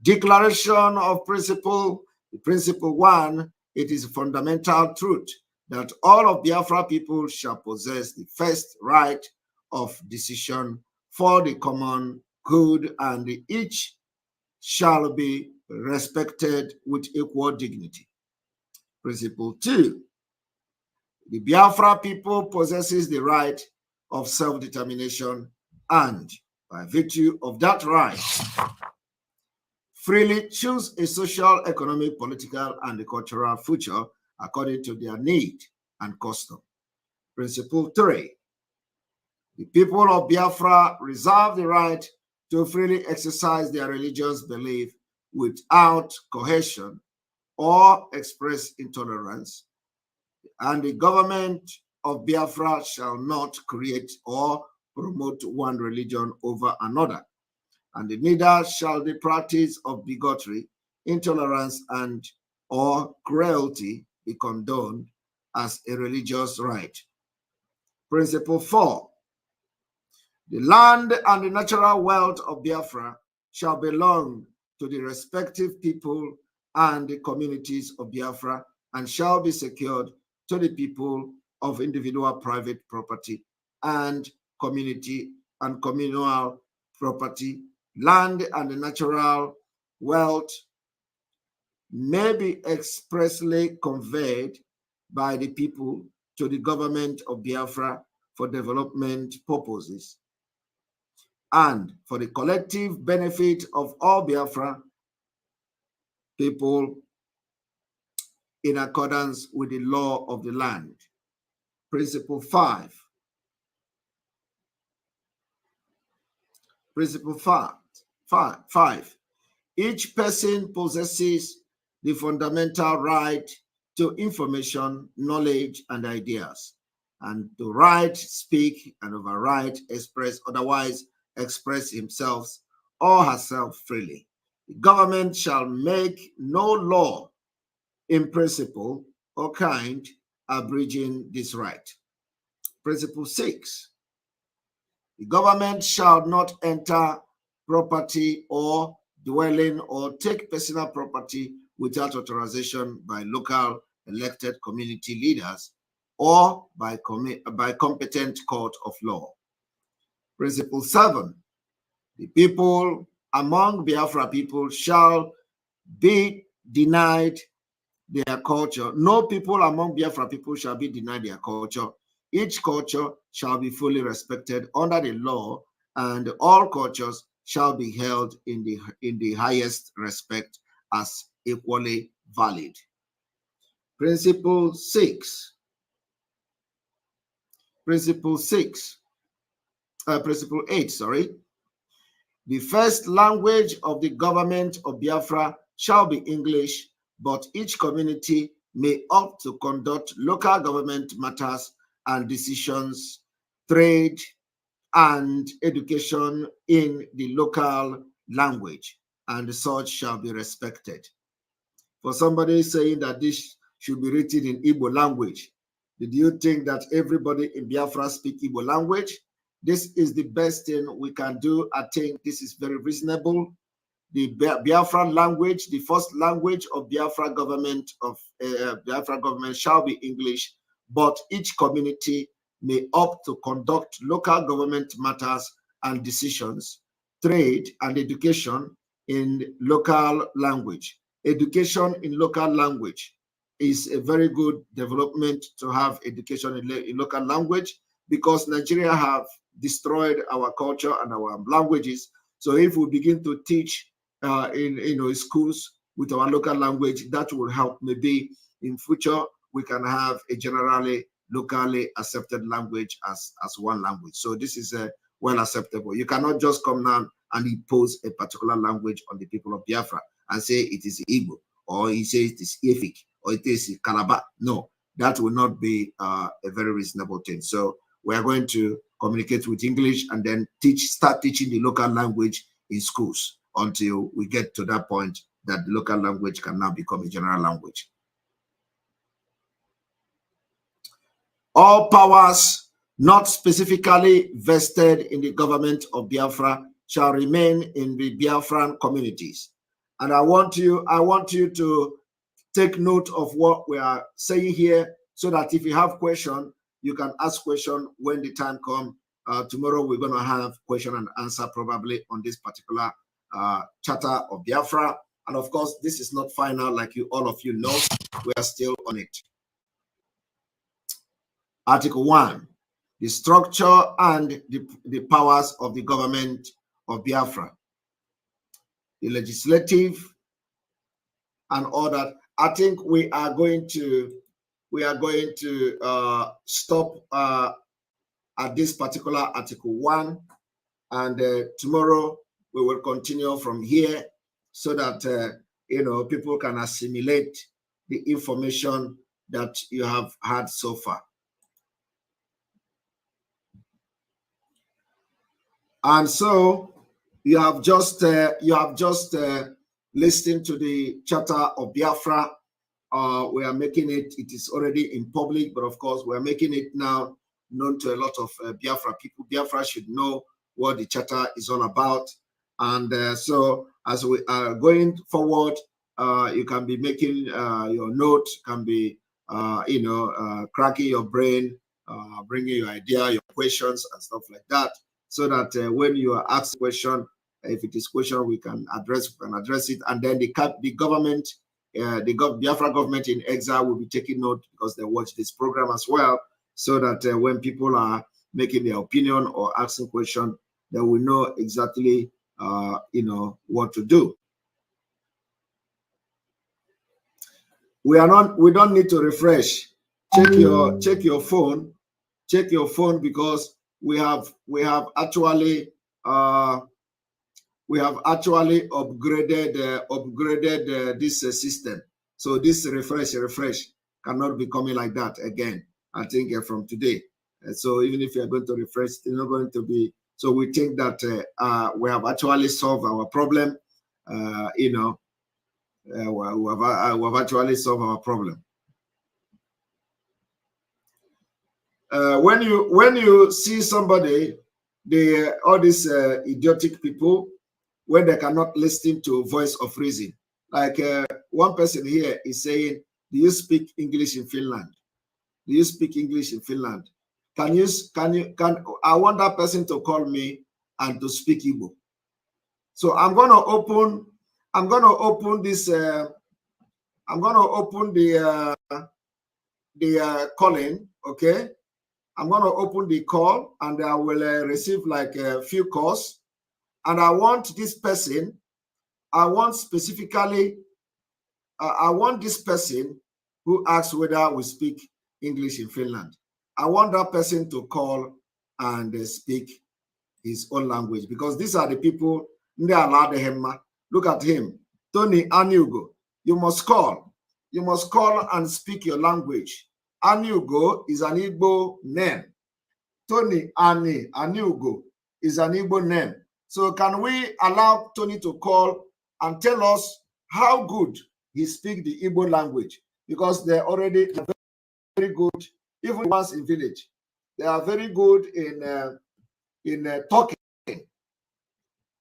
Declaration of principle, principle 1, it is a fundamental truth that all of Biafra people shall possess the first right of decision for the common good, and each shall be respected with equal dignity. Principle 2, the Biafra people possesses the right of self-determination and by virtue of that right, freely choose a social, economic, political, and cultural future according to their need and custom. Principle 3, the people of Biafra reserve the right to freely exercise their religious belief without coercion or express intolerance, and the government of Biafra shall not create or promote one religion over another. and neither shall the practice of bigotry, intolerance, and or cruelty be condoned as a religious right. Principle 4. The land and the natural wealth of Biafra shall belong to the respective people and the communities of Biafra and shall be secured to the people of individual private property and community and communal property. Land and the natural wealth may be expressly conveyed by the people to the government of Biafra for development purposes and for the collective benefit of all Biafra people in accordance with the law of the land. Principle 5. Principle 5. Each person possesses the fundamental right to information, knowledge, and ideas, and to write, speak, and overwrite, express, otherwise express himself or herself freely. The government shall make no law in principle or kind abridging this right. Principle 6. The government shall not enter property or dwelling or take personal property without authorization by local elected community leaders or by competent court of law. Principle 7. The people among Biafra people shall be denied their culture. No people among Biafra people shall be denied their culture. Each culture shall be fully respected under the law, and all cultures shall be held in the highest respect as equally valid. Principle 6. Principle 8, sorry. The first language of the government of Biafra shall be English, but each community may opt to conduct local government matters and decisions, trade, and education in the local language, and such shall be respected. For somebody saying that this should be written in Igbo language, did you think that everybody in Biafra speak Igbo language? This is the best thing we can do. I think this is very reasonable. The Biafran language, the first language of Biafra government shall be English, but each community may opt to conduct local government matters and decisions, trade and education in local language. Education in local language is a very good development to have education in local language, because Nigeria have destroyed our culture and our languages. So if we begin to teach in schools with our local language, that will help. Maybe in future we can have a generally locally accepted language as one language. So this is well acceptable. You cannot just come down and impose a particular language on the people of Biafra and say it is Igbo, or he says it is Efik, or it is Calabar. No, that will not be a very reasonable thing. So we are going to communicate with English and then start teaching the local language in schools until we get to that point that the local language can now become a general language. All powers not specifically vested in the government of Biafra shall remain in the Biafran communities. And I want you to take note of what we are saying here, so that if you have questions, you can ask questions when the time comes. Tomorrow we're going to have question and answer probably on this particular Charter of Biafra. And of course, this is not final, like all of you know. We are still on it. Article 1, the structure and the powers of the government of Biafra, the legislative and all that. I think we are going to stop at this particular Article 1, and tomorrow we will continue from here, so that people can assimilate the information that you have had so far. And so You have just listened to the Charter of Biafra. We are making it. It is already in public, but of course, we are making it now known to a lot of Biafra people. Biafra should know what the charter is all about. And so, as we are going forward, you can be making your notes, can be cracking your brain, bringing your idea, your questions, and stuff like that, so that when you are asked a question, if it is question we can address it, and then the government, the Biafra government in exile will be taking note because they watch this program as well, so that when people are making their opinion or asking question, they will know exactly what to do. We don't need to refresh. Check your phone. Check your phone, because we have actually upgraded this system. So this refresh cannot be coming like that again, I think, from today. So even if you're going to refresh, it's not going to be. So we think that we have actually solved our problem. We have actually solved our problem. When you see somebody, all these idiotic people, when they cannot listen to voice of reason, like one person here is saying, "Do you speak English in Finland? Do you speak English in Finland? Can I want that person to call me and to speak Igbo?" So I'm gonna open this. I'm gonna open the calling. Okay. I'm going to open the call, and I will receive like a few calls. And I want this person, I want this person who asks whether we speak English in Finland. I want that person to call and speak his own language, because these are the people. Look at him, Tony Aniugo. You must call and speak your language. Aniugo is an Igbo name. Tony Aniugo is an Igbo name. So can we allow Tony to call and tell us how good he speaks the Igbo language? Because they're already very good, even once in village. They are very good in talking.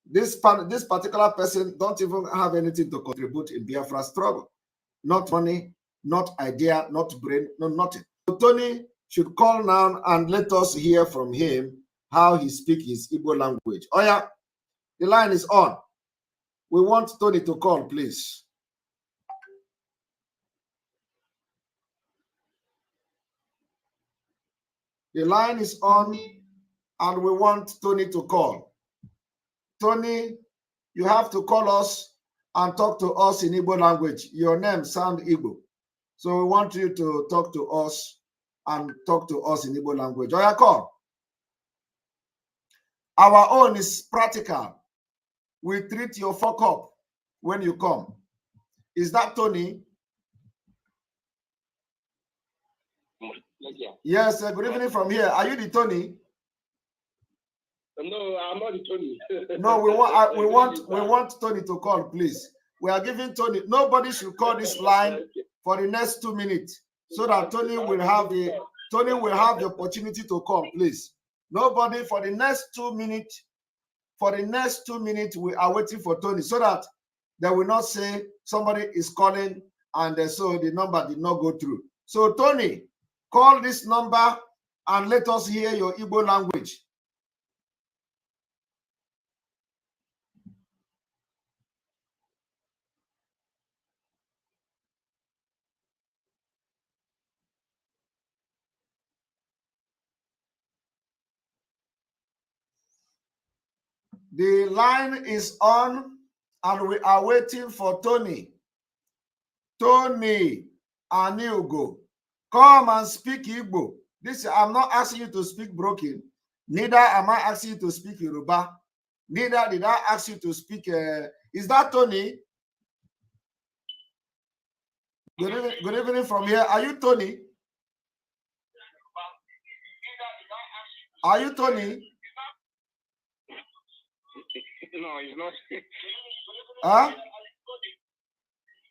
This particular person don't even have anything to contribute in Biafra struggle. Not money, not idea, not brain, no nothing. So Tony should call now and let us hear from him how he speaks his Igbo language. Oh yeah, the line is on. We want Tony to call, please. The line is on, and we want Tony to call. Tony, you have to call us and talk to us in Igbo language. Your name sounds Igbo. So we want you to talk to us and talk to us in Igbo language. Oh yeah, call. Our own is practical. We treat your fuck up when you come. Is that Tony? Yes, good evening from here. Are you the Tony? No, I'm not the Tony. No, we want Tony to call, please. We are giving Tony. Nobody should call this line for the next 2 minutes, so that Tony will have the opportunity to call, please. Nobody for the next 2 minutes. For the next 2 minutes, we are waiting for Tony, so that they will not say somebody is calling and so the number did not go through. So Tony, call this number and let us hear your Igbo language. The line is on, and we are waiting for Tony. Tony Aniugo, come and speak Igbo. I'm not asking you to speak broken. Neither am I asking you to speak Yoruba. Neither did I ask you to speak. Is that Tony? Good evening from here. Are you Tony? Are you Tony? No, he's not. Huh?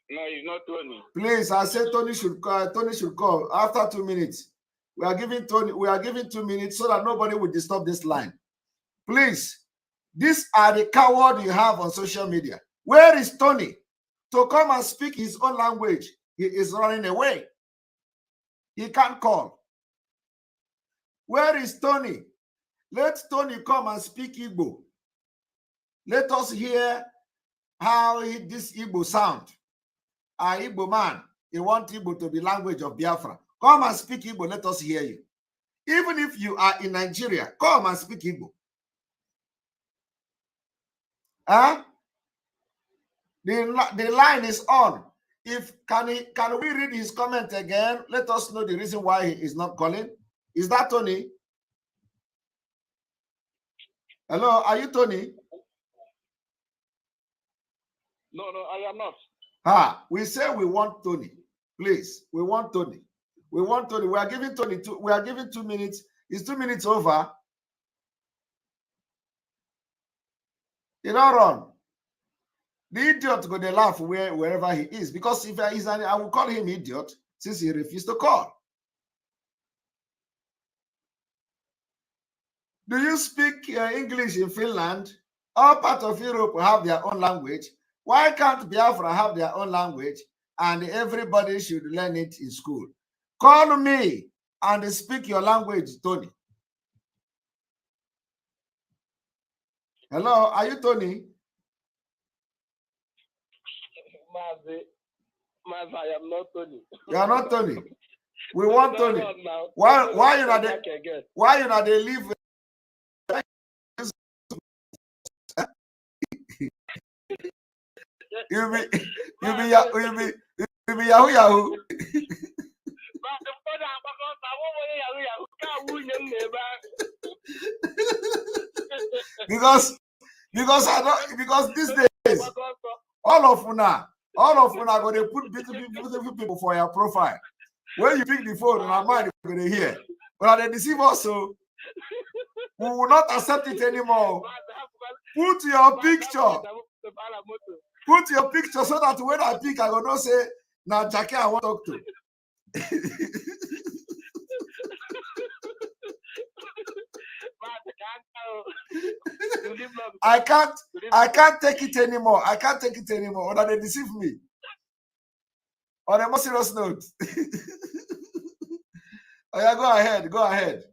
No, he's not Tony. Please, I said Tony should call. Tony should call after 2 minutes. We are giving 2 minutes so that nobody will disturb this line. Please, these are the cowards you have on social media. Where is Tony? To come and speak his own language. He is running away. He can't call. Where is Tony? Let Tony come and speak Igbo. Let us hear how this Igbo sound. An Igbo man, he wants Igbo to be language of Biafra. Come and speak Igbo, let us hear you. Even if you are in Nigeria, come and speak Igbo. Huh? The line is on. Can we read his comment again? Let us know the reason why he is not calling. Is that Tony? Hello, are you Tony? No, I am not. We say we want Tony. Please, we want Tony. We want Tony. We are giving Tony we are giving 2 minutes. Is 2 minutes over? You don't run. The idiot go to laugh wherever he is, because if I will call him idiot since he refused to call. Do you speak English in Finland? All parts of Europe have their own language. Why can't Biafra have their own language and everybody should learn it in school? Call me and speak your language, Tony. Hello, are you Tony? Mazi, I am not Tony. You are not Tony. We want Tony. Why you not they leave? You be Yahoo. because these days all of una going to put beautiful people for your profile. When you pick the phone, our mind is going to hear. But they deceive us, so we will not accept it anymore. Put your picture. Put your picture so that when I pick, I will not say, now Jackie, I want to talk to. I can't take it anymore. I can't take it anymore. Or that they deceive me. On a more serious note. Oh yeah, go ahead. Go ahead.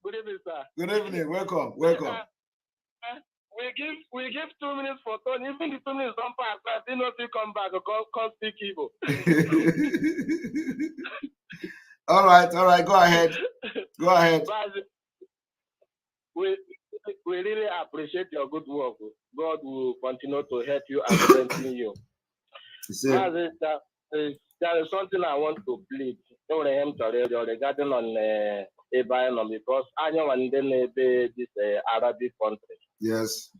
Good evening, sir. Good evening. Welcome. Welcome. We give 2 minutes for Tony. Even the 2 minutes don't pass, I still not come back or call speak Igbo. All right. Go ahead. Go ahead. We really appreciate your good work. God will continue to help you and strengthen you. There is something I want to plead regarding on because I know one day this Arabic country. Yes.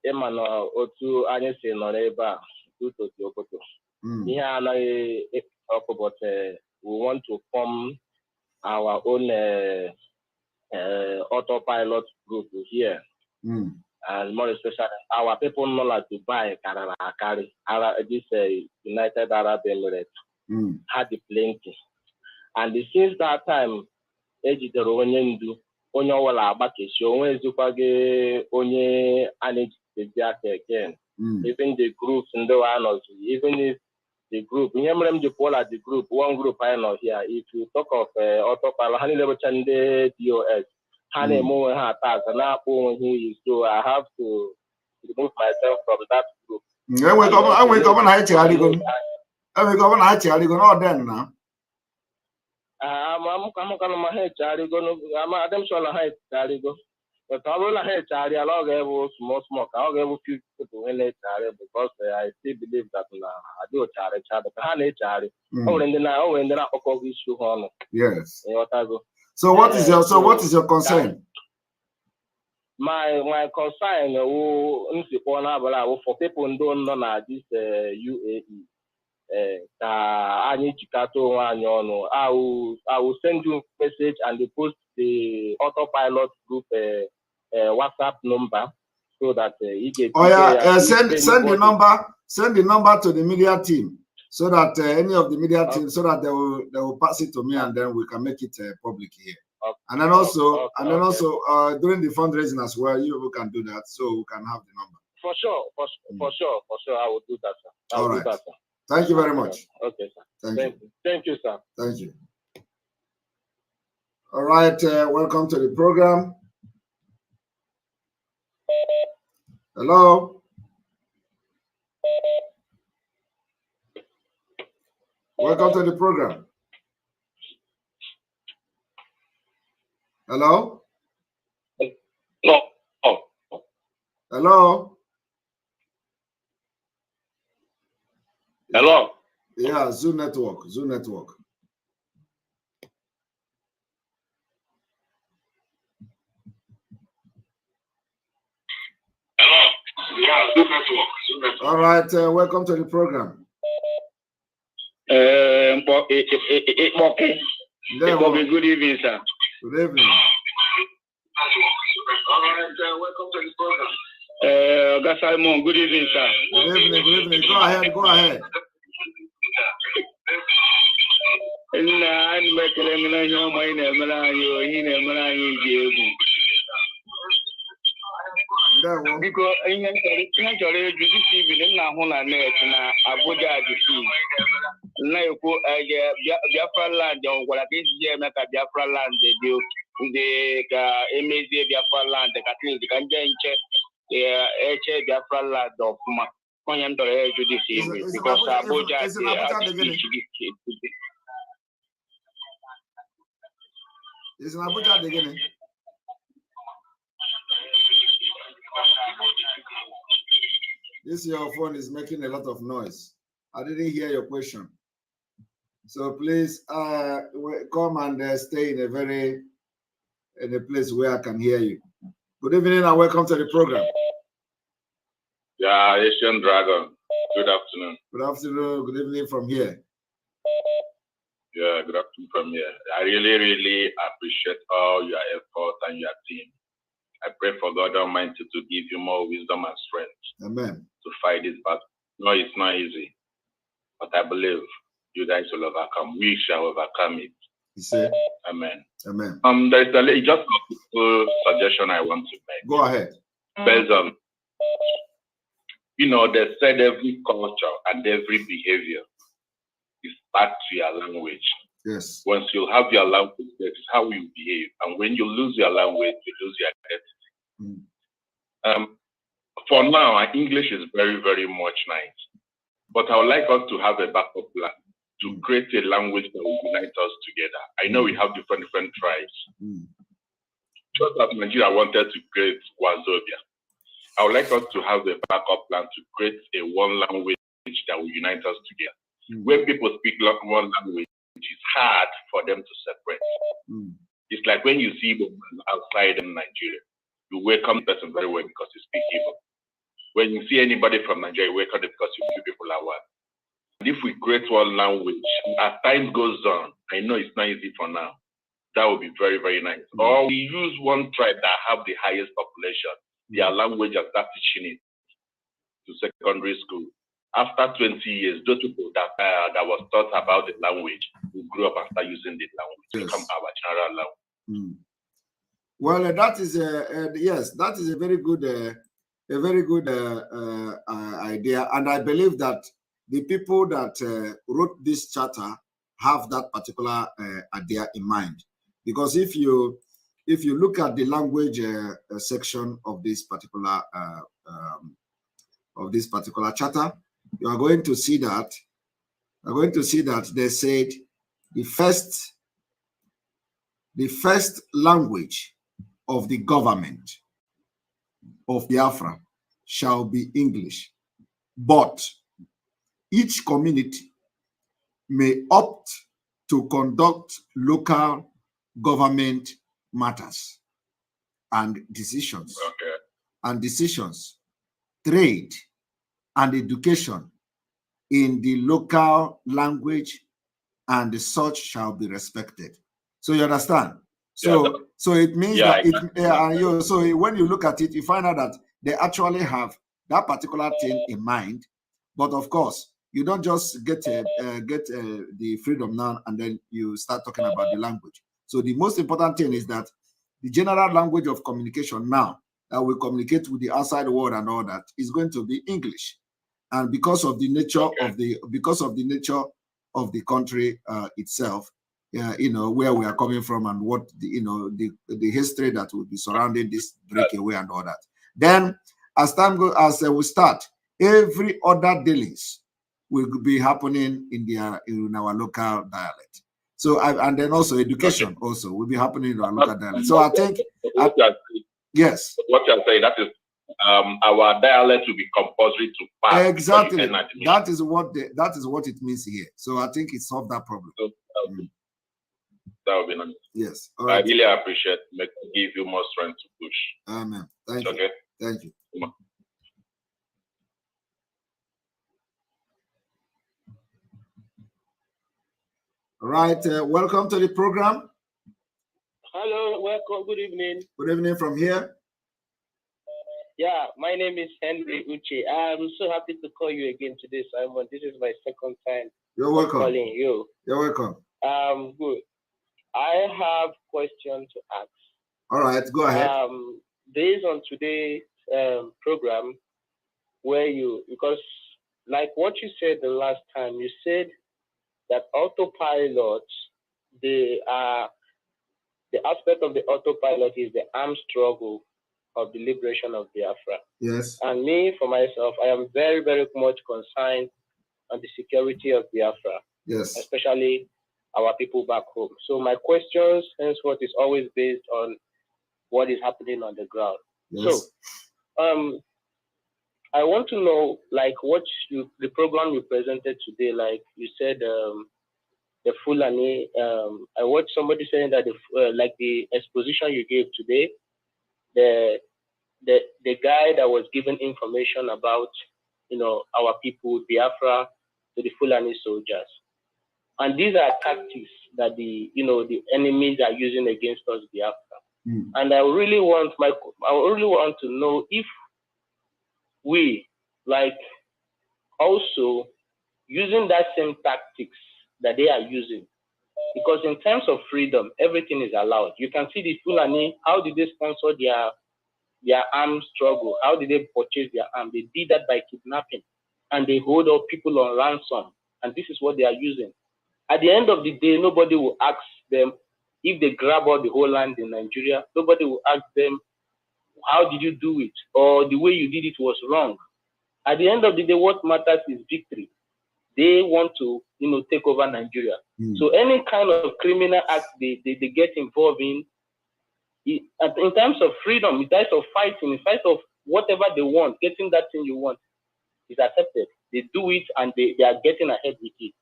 Emmanuel Otu Anyasi Noreba to Yokoto. But we want to form our own autopilot group here. And more especially, our people know how to buy this United Arab Emirates had the plenty. And since that time, onye ọwụla agbakechi onwe ezukwagị onye anaghị again. Even the groups in the one, even if the group, the group, one group I know here. If you talk of autopilot, honey level chande DOS, honey more attack, and now who is so I have to remove myself from that group. We go on then now. I'm going to head Charigo. I'm sure I hate Charigo. But I will hate Charlie. I'll give small. I'll give a few people in it because I still believe that I do Charlie. But I hate Charlie. And then I call issue on. Yes. So what is your concern? My concern for people who don't know this UAE. I will send you a message and post the autopilot group WhatsApp number so that he can. Oh yeah, send the number to the media team so that any of the media team, so that they will pass it to me, and then we can make it public here. Okay. And then also during the fundraising as well, you can do that, so we can have the number. For sure, I will do that, sir. All right. Thank you very much. Okay, sir. Thank you, sir. Thank you. All right, welcome to the program. Hello. Welcome to the program. Hello. No. Oh. Hello. Hello. Yeah, Zoom network. All right, welcome to the program. Okay. Good evening, sir. Good evening. All right, welcome to the program. Simon, good evening, sir. Good evening. Go ahead. Because in Abuja, Biafraland, what I did here, make a Biafraland, the Mazi Biafraland, the Catholic, the Biafraland of Koyam to this evening because Abuja is in Abuja beginning. This your phone is making a lot of noise. I didn't hear your question. So please come and stay in a place where I can hear you. Good evening and welcome to the program. Yeah, Asian Dragon. Good afternoon. Good afternoon. Good evening from here. Yeah, good afternoon from here. I really, really appreciate all your effort and your team. I pray for God Almighty to give you more wisdom and strength. Amen. To fight this battle. No, it's not easy, but I believe you guys will overcome. We shall overcome it. You say? Amen. Amen. There's just a simple suggestion I want to make. Go ahead. Based on, they said every culture and every behavior is back to your language. Yes. Once you have your language, that's how you behave. And when you lose your language, you lose your identity. For now, our English is very, very much nice. But I would like us to have a backup plan to create a language that will unite us together. I know we have different tribes. Just as Nigeria wanted to create Wazobia, I would like us to have a backup plan to create a one language that will unite us together. When people speak one language, it's hard for them to separate. It's like when you see them outside in Nigeria, you welcome the person very well because you speak Igbo. When you see anybody from Nigeria, you welcome them because you people are one. And if we create one language, as time goes on, I know it's not easy for now. That would be very, very nice. Or we use one tribe that have the highest population, their language, and start teaching it to secondary school. After 20 years, those people that was taught about the language will grow up and start using the language to become our general language. Well, that is yes, that is a very good idea, and I believe that the people that wrote this charter have that particular idea in mind. Because if you look at the language section of this particular charter, you are going to see that they said the first language of the government of Biafra shall be English, but each community may opt to conduct local government matters and decisions, trade and education in the local language, and the such shall be respected. So you understand? So it means that so when you look at it, you find out that they actually have that particular thing in mind. But of course, you don't just get the freedom now and then you start talking about the language. So the most important thing is that the general language of communication now that we communicate with the outside world and all that is going to be English. And because of the nature of the country itself, where we are coming from and what the history that will be surrounding this breakaway and all that. Then as time goes, as we start, every other dealings will be happening in our local dialect. So and then also education also will be happening in our local dialect. So I think yes. What you're saying, that is our dialect will be compulsory to pass. Exactly. That is what it means here. So I think it solved that problem. So, that would be nice. Yes. All right. I really appreciate it. Give you more strength to push. Amen. Thank you. Okay. Thank you. All right. Welcome to the program. Hello. Welcome. Good evening. Good evening from here. Yeah, my name is Henry Uche. I'm so happy to call you again today, Simon. This is my second time. You're welcome. Calling you. You're welcome. Good. I have questions to ask. All right, go ahead. Based on today's program, because like what you said the last time, you said that autopilot, the aspect of the autopilot is the armed struggle of the liberation of Biafra. Yes. And me, for myself, I am very, very much concerned on the security of Biafra. Yes. Especially our people back home. So my questions, henceforth, is always based on what is happening on the ground. Yes. So, I want to know, like, the program you presented today, like you said, the Fulani. I watched somebody saying that the exposition you gave today, the guy that was given information about, our people, Biafra, to the Fulani soldiers. And these are tactics that the enemies are using against us, Biafra. Mm. And I really want to know if we, like, also using that same tactics that they are using. Because in terms of freedom, everything is allowed. You can see the Fulani, how did they sponsor their armed struggle? How did they purchase their arm? They did that by kidnapping. And they hold up people on ransom. And this is what they are using. At the end of the day, nobody will ask them if they grab all the whole land in Nigeria. Nobody will ask them, how did you do it? Or the way you did it was wrong. At the end of the day, what matters is victory. They want to, take over Nigeria. Mm. So any kind of criminal act they get involved in terms of freedom, in terms of fighting, in terms of whatever they want, getting that thing you want is accepted. They do it and they are getting ahead with it.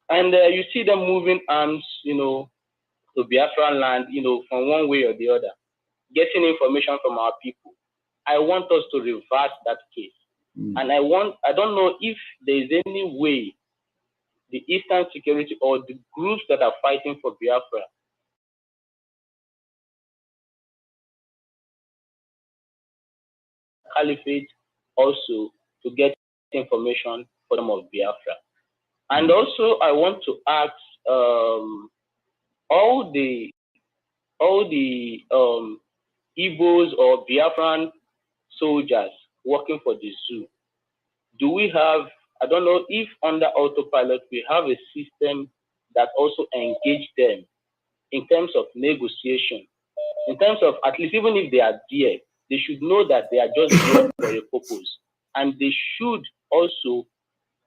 And you see them moving arms, to Biafraland, from one way or the other, getting information from our people. I want us to reverse that case. Mm. And I don't know if there is any way the Eastern Security or the groups that are fighting for Biafra Caliphate also to get information for them of Biafra. And also, I want to ask all the Igbos or Biafran soldiers working for the zoo. Do we have, I don't know if under autopilot we have a system that also engage them in terms of negotiation, in terms of at least even if they are there, they should know that they are just there for a purpose. And they should also,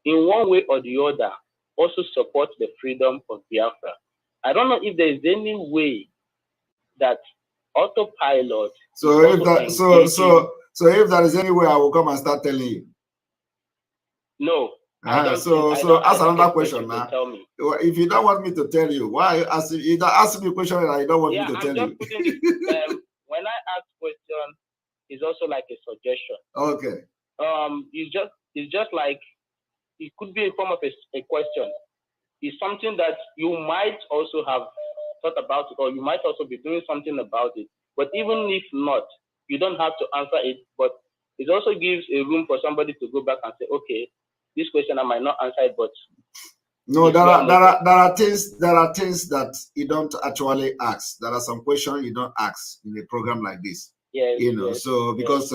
in one way or the other, also support the freedom of Biafra. I don't know if there is any way that autopilot. So if there is any way, I will come and start telling you. No. So ask another question now. Tell me. If you don't want me to tell you, why ask me a question that you don't want me to tell you? When I ask questions, it's also like a suggestion. Okay. It's just like it could be in form of a question. It's something that you might also have thought about it, or you might also be doing something about it. But even if not, you don't have to answer it, but it also gives a room for somebody to go back and say, okay, this question I might not answer it, but no, there are things that you don't actually ask. There are some questions you don't ask in a program like this. Yes, you know, yes, so because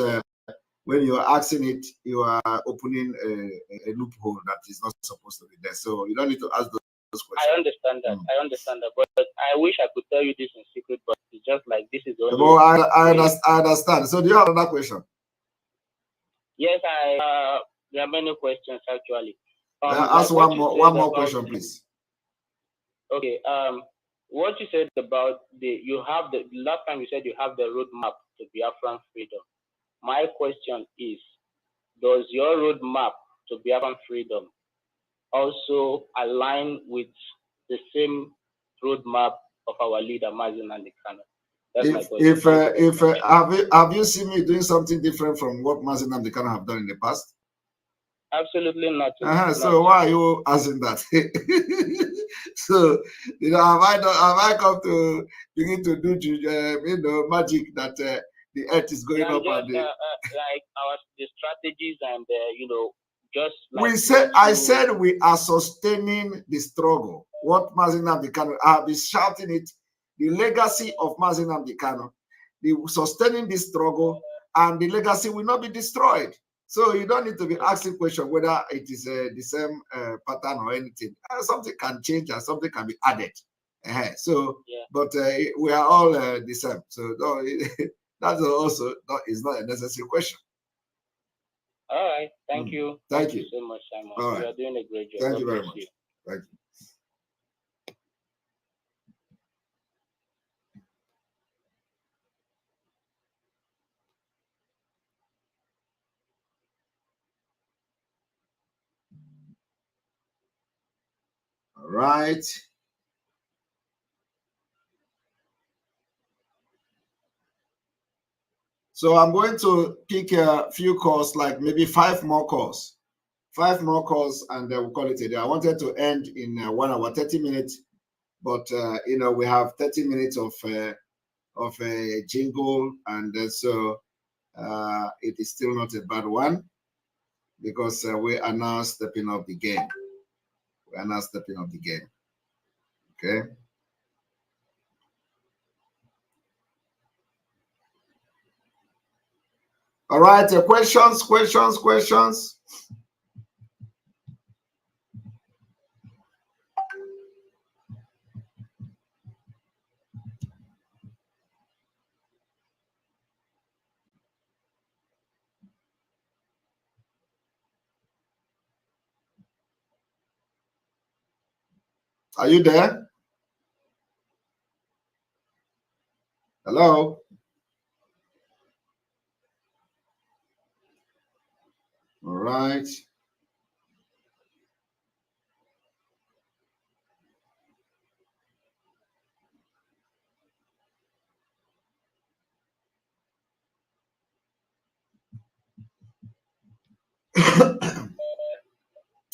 when you are asking it, you are opening a loophole that is not supposed to be there. So you don't need to ask those questions. I understand that. I understand that. But I wish I could tell you this in secret, but it's just like this is the only. Well, I understand. So do you have another question? Yes, there are many questions actually. Ask like one more question, please. Okay. What you said about the last time you said you have the roadmap to Biafran freedom. My question is, does your roadmap to Biafran freedom also align with the same roadmap of our leader, Mazi Nnamdi Kanu? That's my question. Have you seen me doing something different from what Mazi Nnamdi Kanu have done in the past? Absolutely not. So why are you asking that? So have I come to begin to do magic that the earth is going up just, and like the strategies and just like I said we are sustaining the struggle. What Mazi Nnamdi Kanu, I've been shouting it, the legacy of Mazi Nnamdi Kanu, the sustaining this struggle, and the legacy will not be destroyed. So you don't need to be asking questions whether it is the same pattern or anything. Something can change and something can be added. But we are all the same. So that also is not a necessary question. All right. Thank you. Thank you so much, Simon. All right. You are doing a great job. Thank you very much. Thank you. All right. So I'm going to pick a few calls, like maybe 5 more calls. 5 more calls, and we'll call it a day. I wanted to end in 1 hour, 30 minutes, but we have 30 minutes of a jingle, and so it is still not a bad one, because we are now stepping up the game. We are now stepping up the game. Okay. All right. Questions. Are you there? Hello? All right.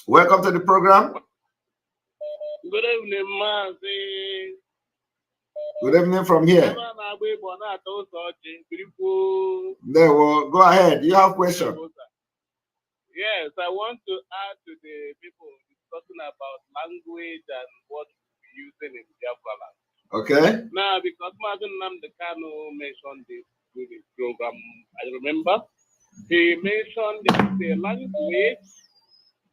Welcome to the program. Good evening, Mazi. Good evening from here. There, well, go ahead. You have questions. Yes, I want to add to the people discussing about language and what we're using in Biafraland. Okay. Now, because Mazi Nnamdi Kanu mentioned this with his program, I remember he mentioned the language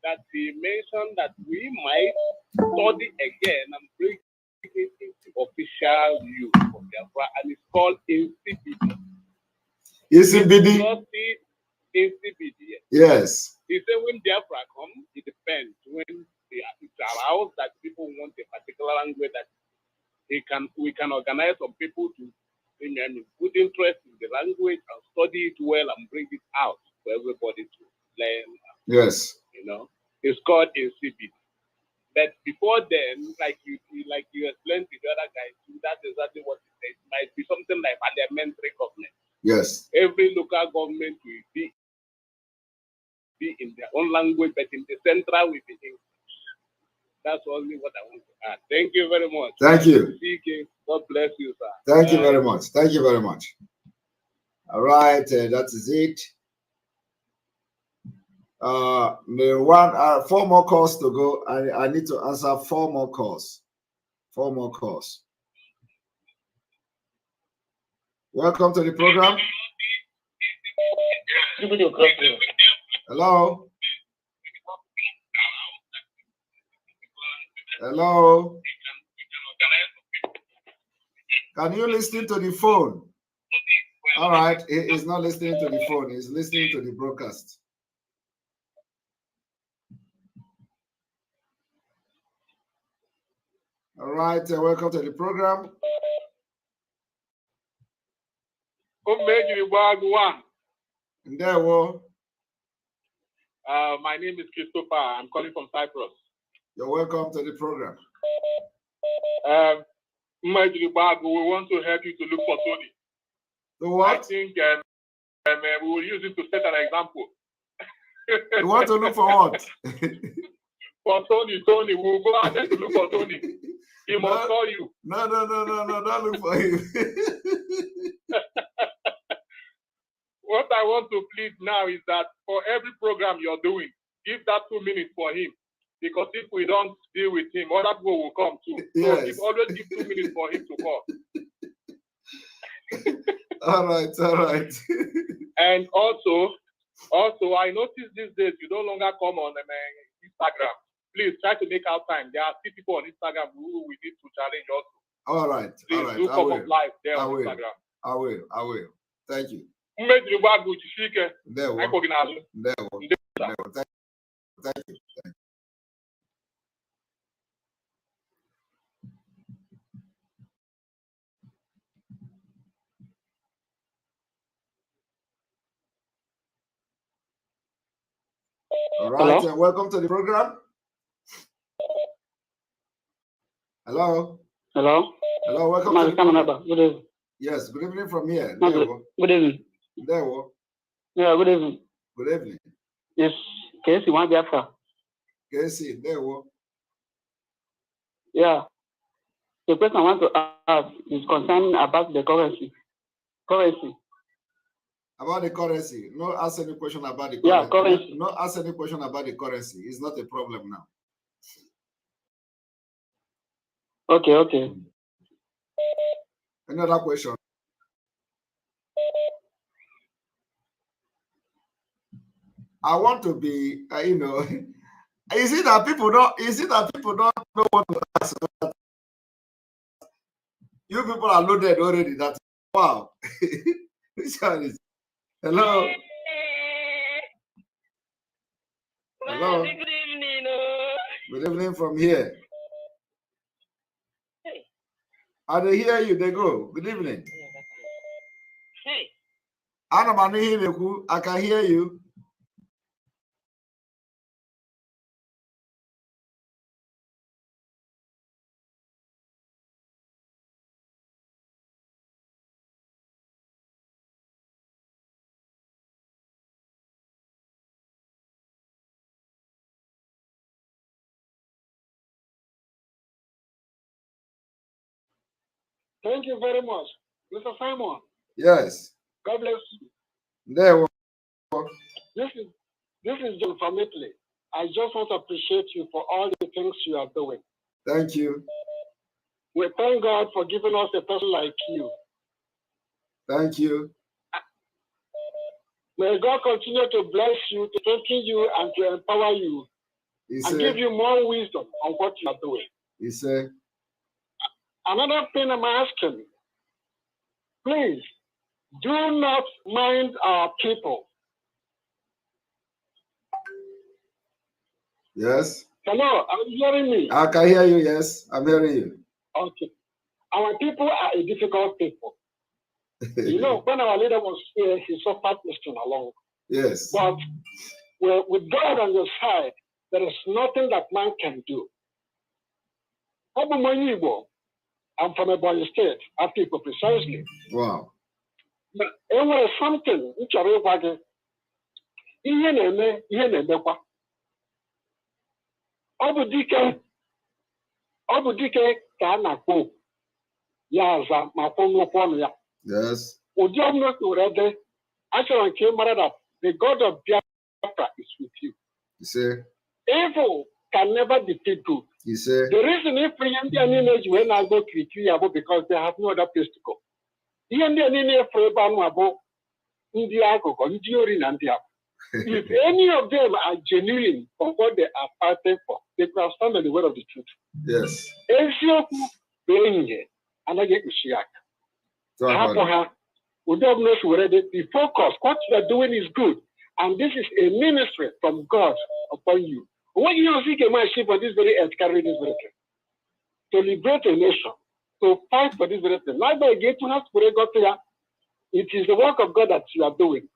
that he mentioned that we might study again and bring it into official use for Biafra, and it's called NCBD. NCBD. Yes. He said when Biafra comes, it depends. When it allows that people want a particular language that we can organize some people to put interest in the language and study it well and bring it out for everybody to learn. Yes. It's called NCBD. But before then, like you explained to the other guys, that's exactly what it says. It might be something like parliamentary government. Yes. Every local government will be in their own language, but in the central will be English. That's only what I want to add. Thank you very much. Thank you. God bless you, sir. Thank you very much. Thank you very much. All right, that is it. Four more calls to go. I need to answer 4 more calls. 4 more calls. Welcome to the program. Hello. Hello. Can you listen to the phone? All right. He is not listening to the phone. He's listening to the broadcast. All right. Welcome to the program. My name is Christopher. I'm calling from Cyprus. You're welcome to the program. We want to help you to look for Tony. The what? I think we will use it to set an example. You want to look for what? For Tony, we will go out there to look for Tony. He must call you. No, don't look for him. What I want to plead now is that for every program you're doing, give that 2 minutes for him. Because if we don't deal with him, other people will come too. Yes. So always give 2 minutes for him to call. All right. And also, I noticed these days you no longer come on Instagram. Please try to make out time. There are still people on Instagram who we need to challenge also. All right. Please do come up live there on Instagram. I will. Thank you. Thank you. All right, Hello? welcome to the program. Hello. Hello, Welcome to the program. Good evening. Yes, good evening from here. Good evening. Yeah, good evening. Good evening. Yes, Casey, one Biafra. Casey, Yeah. The question I want to ask is concerning about the currency. About the currency. No ask any question about the currency. Yeah, currency. No ask any question about the currency. It's not a problem now. Okay. Another question. I want to be, is it that people don't know what to ask? You people are loaded already. That's wow. Which one is? Hello. Hello. Good evening. Good evening from here. Hey. I they hear you. They go. Good evening. Hey. I can hear you. Thank you very much, Mr. Simon. Yes. God bless you. There. This is John from Italy. I just want to appreciate you for all the things you are doing. Thank you. We thank God for giving us a person like you. Thank you. May God continue to bless you, to strengthen you, and to empower you, and give you more wisdom on what you are doing. He said. Another thing I'm asking, please do not mind our people. Yes. Hello, are you hearing me? I can hear you. Yes, I'm hearing you. Okay. Our people are a difficult people. When our leader was here, he suffered this along. Yes. But with God on your side, there is nothing that man can do. I'm from a Ebonyi state, Africa precisely. Wow. But there is something which are ihe na-emekwa. Ọ bụ dike Obudike kana ko. Yaza mapono pono ya. Yes. Udiomno urede. Actually, that the God of Biafra is with you. You see. Evil can never defeat good. You see. The reason if we Indian image when I go to Kiyabo because they have no other place to go. The Indian image for Banwabo, India go, if any of them are genuine for what they are fighting for, they can stand on the word of the truth. Yes. And I get to see be focused. What you are doing is good. And this is a ministry from God upon you. What you see my ship on this very earth carry this very thing. To liberate a nation, to fight for this very thing. Not by get to have to go to ya. It is the work of God that you are doing.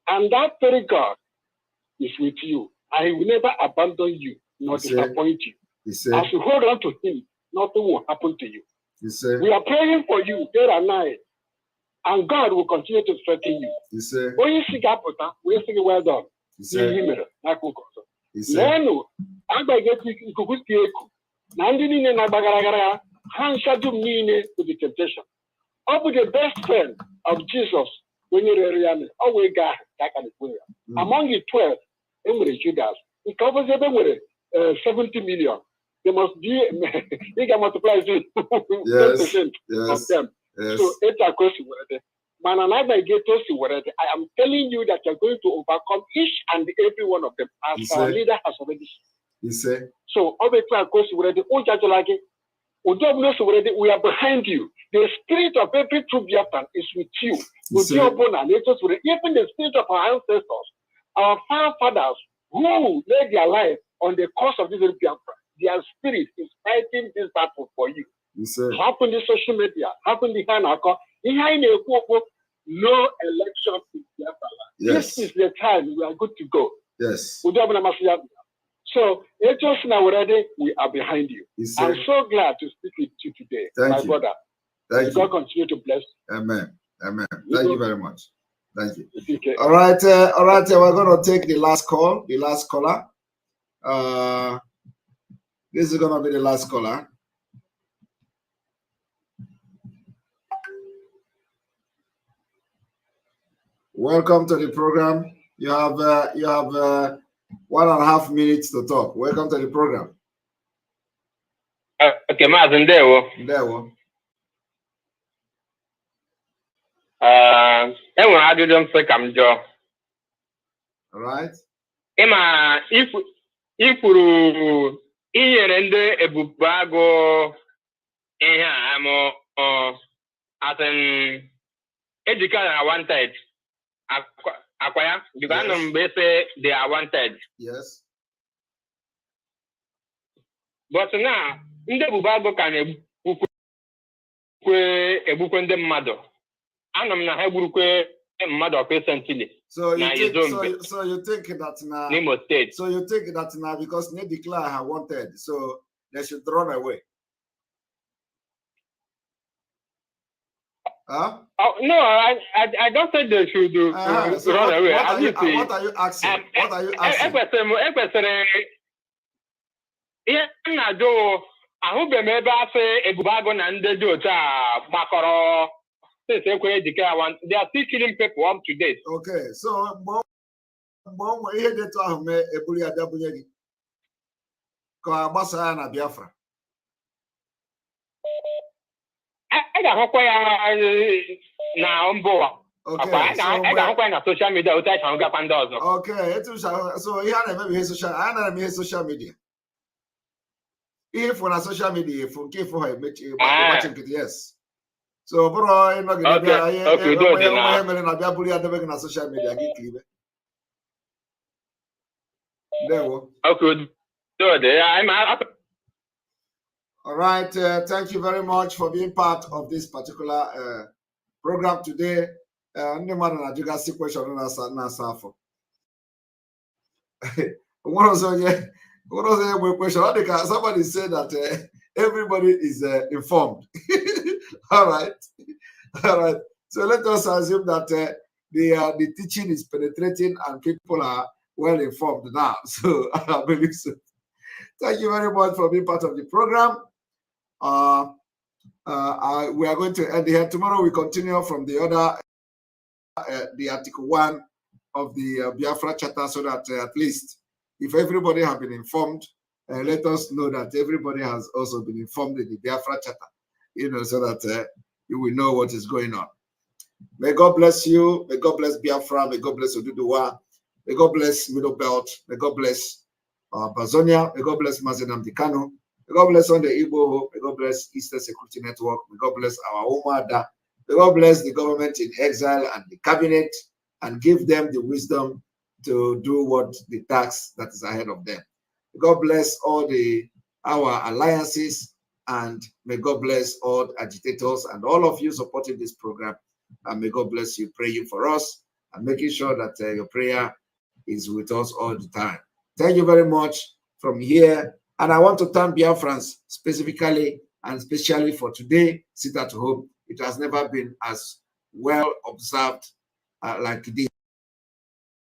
And that very God is with you. And he will never abandon you, nor disappoint you. As you hold on to him, nothing will happen to you. We are praying for you day and night. And God will continue to strengthen you. When you see Gapota, we see well done. Leno, I get you could get Nandini and Nabagaragara, Hanshadum Nine to the temptation. Up with the best friend of Jesus when you're always got that kind of way. Among the 12, Emily Judas, it covers them with 70 million. They must be, they can multiply 10% of them. Yes. So it's a question. Man, and I am telling you that you're going to overcome each and every one of them as our leader has already said. So, we are behind you. The spirit of every true Biafran is with you. Even the spirit of our ancestors, our forefathers who laid their life on the cause of this Biafra, their spirit is fighting this battle for you. Happen the social media, happen the Hanako, no election in Biafraland. This is the time we are good to go. Yes. So, already, we are behind you. I'm so glad to speak with you today, my brother. Thank you. God continue to bless. Amen. Amen. Thank you very much. Thank you. Okay. All right. We're going to take the last call, the last caller. This is going to be the last caller. Welcome to the program. You have 1.5 minutes to talk. Welcome to the program. Okay, Mazi Ndewo. Enwere ajụjụ mfe ka m jụọ. All right. Ịma ifuru inyere ndị ebube agụ ihe a amụ atin ejika na wanted akwa ya because I know mgbe say they are wanted. Yes. But now ndị ebube agụ ka na-egbukwe ndị mmadụ. Anọ m na ha egburukwe mmadụ recently. So you think that now Nimo State. So you think that now because they declare her wanted, so they should run away. Huh? Oh, no, I don't say they should so run away. What are you asking? What are you asking? Ahụbeghị m ebe afọ ebube agụ na ndị dị otu a gbakọrọ since ekwenye dike one. They are still killing people up to date. Okay, so mgbe ihe dị etu ahụ mee eburu ya bịa bunye gị ka gbasa ya na Biafra. I ga-ahụkwa ya na mba ụwa. Okay, I ga-ahụkwa ya na social media otu anyị gakwa ndị ọzọ. Okay, so ihe a na-eme ihe social, a na-eme ihe social media. Ihe for na social media for nke for ha emechi gbachi nkịtị, yes. So bro, ịnọgide bịa ihe mere na bịa buru ya debe gị na social media gị klibe. Ndewo. Okay, all right, thank you very much for being part of this particular program today. Ndị mmadụ na-ajụgasị question na-asa afọ. One of the question, somebody said that everybody is informed. All right. So let us assume that the teaching is penetrating and people are well informed now. So I believe so. Thank you very much for being part of the program. We are going to end here. Tomorrow we continue from the other, the Article 1 of the Biafra Charter, so that at least if everybody has been informed, let us know that everybody has also been informed in the Biafra Charter, so that you will know what is going on. May God bless you. May God bless Biafra. May God bless Oduduwa. May God bless Middle Belt. May God bless Bazonia. May God bless Mazi Nnamdi Kanu. May God bless on the Igbo. May God bless Eastern Security Network. May God bless our Umada. May God bless the government in exile and the cabinet, and give them the wisdom to do what the task that is ahead of them. May God bless all our alliances, and may God bless all the agitators and all of you supporting this program. And may God bless you, praying for us and making sure that your prayer is with us all the time. Thank you very much from here. And I want to thank Biafrans specifically and especially for today, Sit at Home. It has never been as well observed like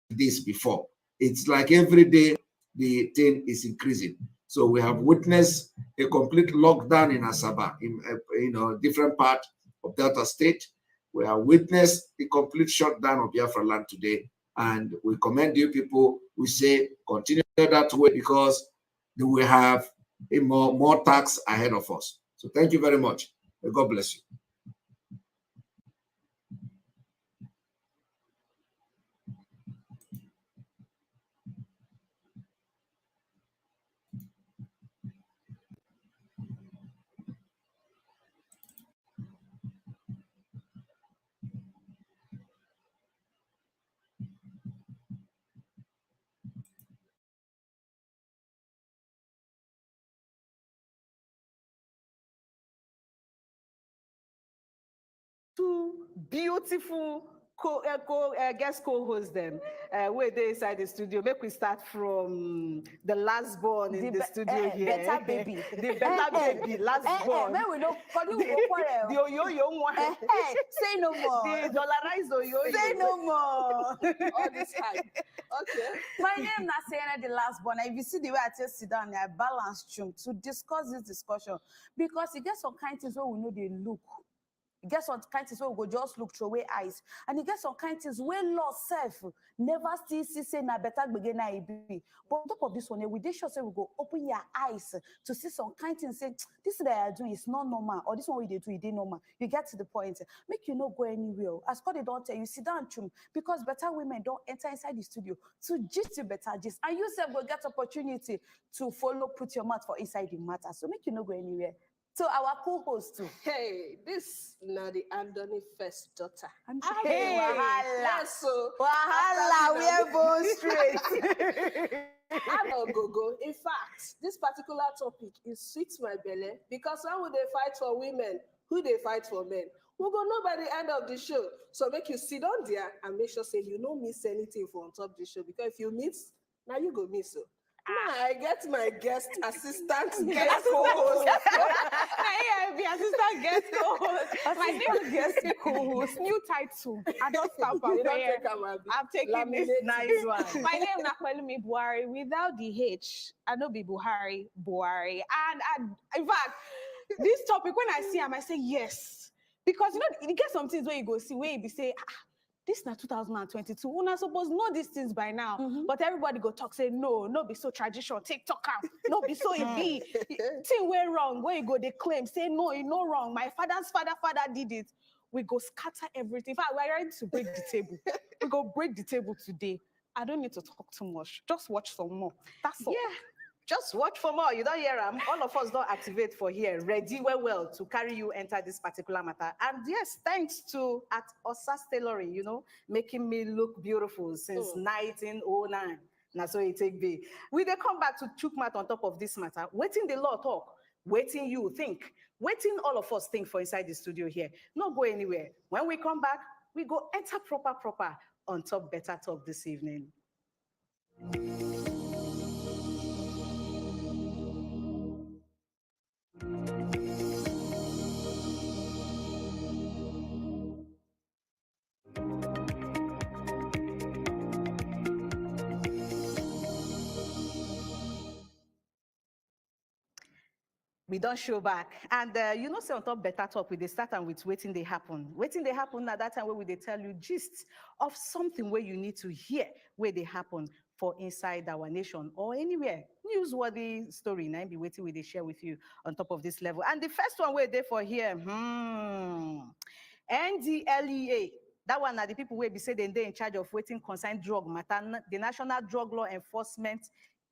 this before. It's like every day the thing is increasing. So we have witnessed a complete lockdown in Asaba, in different part of Delta State. We have witnessed the complete shutdown of Biafraland today, and we commend you people. We say continue that way, because we have more tasks ahead of us. So thank you very much. May God bless you. Two beautiful guest co-hosts them where they inside the studio. Make we start from the last born in the studio here. Better baby. The better baby, last born. When we know, the yo-yo one. Say no more. The dollarized yo-yo. Say no more. All this hype. Okay. My name is Sayana, the last born. If you see the way I just sit down, I balanced room to discuss this discussion, because it gets some kind of things where we know they look. You get some kind of things where we go just look through away eyes, and you get some kind of things where lost self never still see say na better begin na be. But on top of this one, we did sure say we go open your eyes to see some kind of things, say this that I are doing is not normal, or this one we they do it they normal. You get to the point, make you not go anywhere. As God they don't tell you, sit down chum, because better women don't enter inside the studio to gist you better gist, and you self will get opportunity to follow, put your mouth for inside the matter. So make you not go anywhere. So our co-host too. Hey, this now the Andoni first daughter. Hey, wahala. Yes, so wahala, we are born straight. Hello, Gogo. In fact, this particular topic is sweet my belly, because when would they fight for women? Who they fight for men? We'll go know by the end of the show. So make you sit on there and make sure say you don't miss anything for on top of the show, because if you miss, now you go miss. So. I get my guest assistant guest co-host. I be assistant guest co-host. My name is guest co-host. New title. I don't stop I'm taking this nice one. My name is Nakwelumi Buhari. Without the H, I know be Buhari. And in fact, this topic, when I see him, I say yes. Because you get some things where you go see, where you be say, this is not 2022. We're not supposed to know these things by now. But everybody go talk, say, no be so traditional. TikTok out. No be so it be. Thing way wrong. Where you go, they claim, say, no, it's not wrong. My father's father did it. We go scatter everything. In fact, we're ready to break the table. We go break the table today. I don't need to talk too much. Just watch some more. That's all. Yeah. Just watch for more. You don't hear them. All of us don't activate for here. Ready well to carry you enter this particular matter. And yes, thanks to at Osas Tailoring, making me look beautiful since 1909. Now so it take be. We they come back to Chukmat on top of this matter. Waiting the law talk. Waiting you think. Waiting all of us think for inside the studio here. Not go anywhere. When we come back, we go enter proper on top better talk this evening. We don't show back. And you know, say on top better talk, we they start and with waiting they happen. Waiting they happen at that time where they tell you gist of something where you need to hear where they happen for inside our nation or anywhere. Newsworthy story, and I be waiting where they share with you on top of this level. And the first one we're there for here, NDLEA. That one are the people where be say they're in charge of waiting consigned drug matter, the National Drug Law Enforcement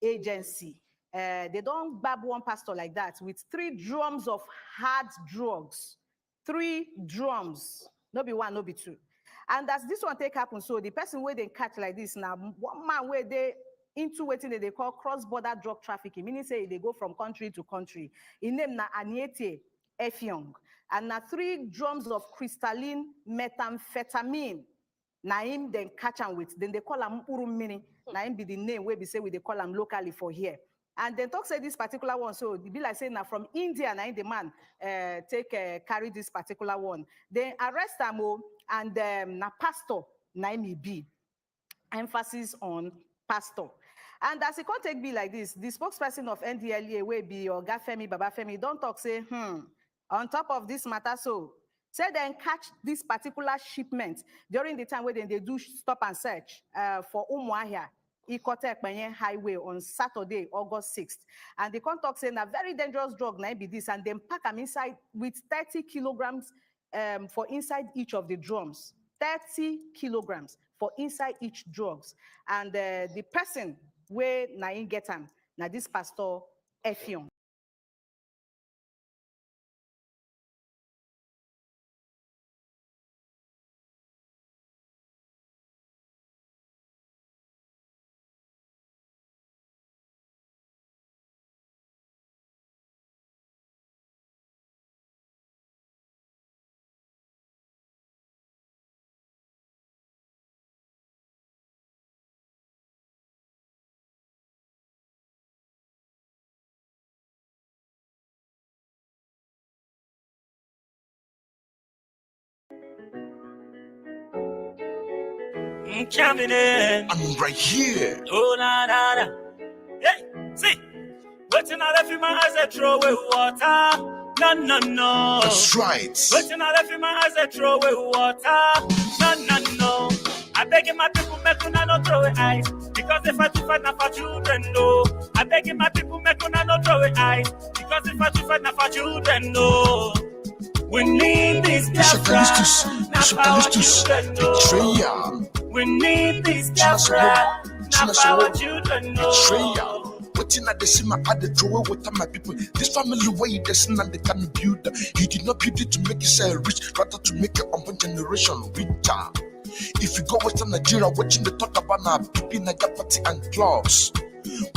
Agency. They don't grab one pastor like that with 3 drums of hard drugs. 3 drums. No be 1, no be 2. And as this one take happen, so the person where they catch like this now, one man where they into waiting that they call cross-border drug trafficking, meaning say they go from country to country. In name na Aniete Efyong. And na 3 drums of crystalline methamphetamine. Na him then catch him with. Then they call him Urumini. Na him be the name where we say we they call him locally for here. And then talk say this particular one, so it be like saying now from India, now the man carry this particular one. They arrest him and na pastor na me be. Emphasis on pastor. And as it can't take be like this, the spokesperson of NDLEA will be Oga Femi Babafemi. Don't talk say on top of this matter, so say then catch this particular shipment during the time where they do stop and search for Umuahia. Ikote Ekpenye Highway on Saturday, August 6th. And the contact saying a very dangerous drug now be this, and then pack them inside with 30 kilograms for inside each of the drums. 30 kilograms for inside each drugs. And the person where Nain get him, now this pastor Effion. Coming in. I'm right here. Oh, na, na, na. Hey, see. Waiting I left in my eyes, I throw away water. No, no, no. That's right. Waiting I left in my eyes, I throw away water. No, no, no. I beg my people, make una no throw away eyes. Because if I do fight, not for children, no. I beg my people, make una no throw away eyes. Because if I do fight, not for children, no. We need this Biafra. Not our children, no. We need this Biafra. Not our children, no. Waiting at the cinema, I the draw with my people. This family way the sin and they can build. You did not build it to make yourself rich, rather to make your own generation richer. If you go Western Nigeria, watching the talk about now, people Niger party and clubs.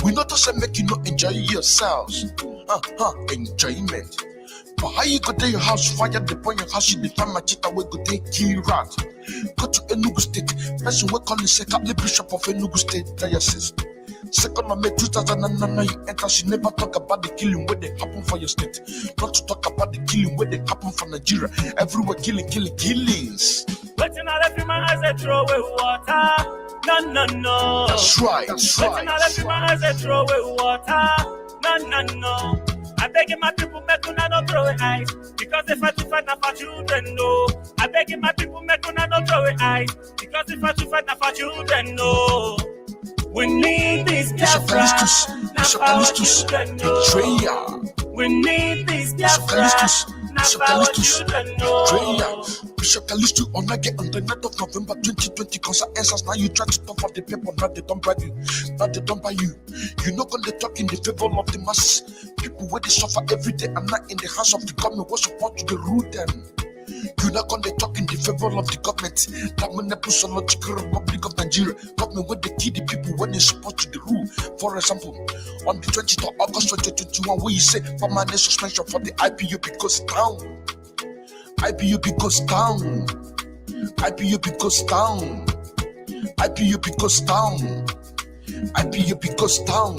We not just make you not enjoy yourselves. Enjoyment. But how you go to your house, fire the point your house, you define my cheetah, we go take key rat. Go to Enugu State, person we call the second bishop of Enugu State Diocese. Second of May 2009, you enter, she never talk about the killing where they happen for your state. Not to talk about the killing where they happen for Nigeria. Everywhere killings. Waiting I left in my eyes, I throw away water. No, no, no. That's right. Waiting I left in my eyes, I throw away water. No, no, no. I beg my people, make una no throw away eyes. Because if I do fight, not for children, no. I beg my people, make una no throw away eyes. Because if I do fight, not for children, no. We need this Biafra. Not our children, no. We need this Biafra. Not our children, no. Bishop Kalistu on get on the night of November 2020 concert answers. Now you try to talk for the people, now they don't bribe you, now they don't buy you. You're not gonna talk in the favor of the masses. People where they suffer every day and not in the hands of the government was supposed to rule them. You're not gonna talk in the favor of the government. That Monopolical Republic of Nigeria, government where they kill the people when they support to the rule. For example, on the 20th of August 2021, where you say permanent suspension for the IPOB goes down. IPOB goes down. IPOB goes down. IPOB goes down. IPOB goes down.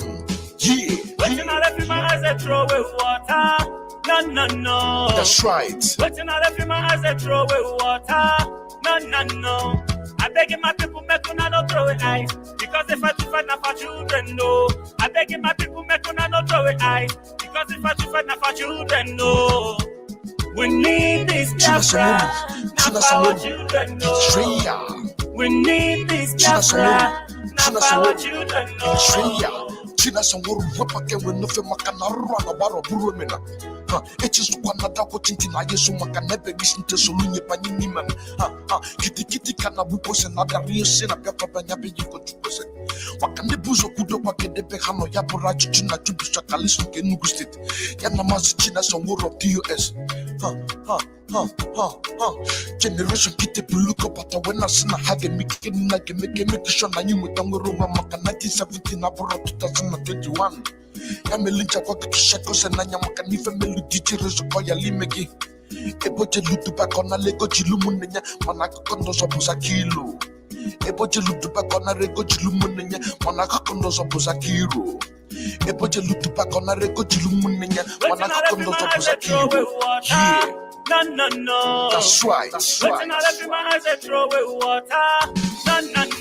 Yeah. Waiting I left in my eyes, I throw away water. No, no, no. That's right. Waiting I left in my eyes, I throw away water. No, no, no. I beg my people, make una no throw away eyes. Because if I do fight, not for children, no. I beg my people, make una no throw throw it eyes. Because if I do fight, not for children, no. We need this Biafra, not for our children, no. We need this Biafra, not for our children, no. China Sanguru Wapake when Nofe Makanara Baro Burumina. It is one another watching Tinayasu Makanebe listen to Soluni Paniniman. Kitty Kanabupos and other real sin of Biafraban you got to present. Wakanebuzo Kudo Pakedepe Hano Yaburach China to Shakalisu Kenugustit. Yanamaz China Sanguru of the US. Generation Kitty Puluko, but when I seen a hag making like a make sure I knew with Roma Maka 1917 Aboro 2021. Yamelincha Waka to Shakos and Nanyamaka Melody Koya Limegi. Eboje Lutuba Kona Lego Chilumunenya, Manaka Kondos of Buzakilo. Eboje Lutuba Kona Rego Chilumunenya, Manaka Kondos of Buzakiro. Eboje Lutuba Kona Rego Chilumunenya, Manaka Kondos of Buzakiro. Yeah. No. That's right. Waiting all up in my eyes, I throw away water.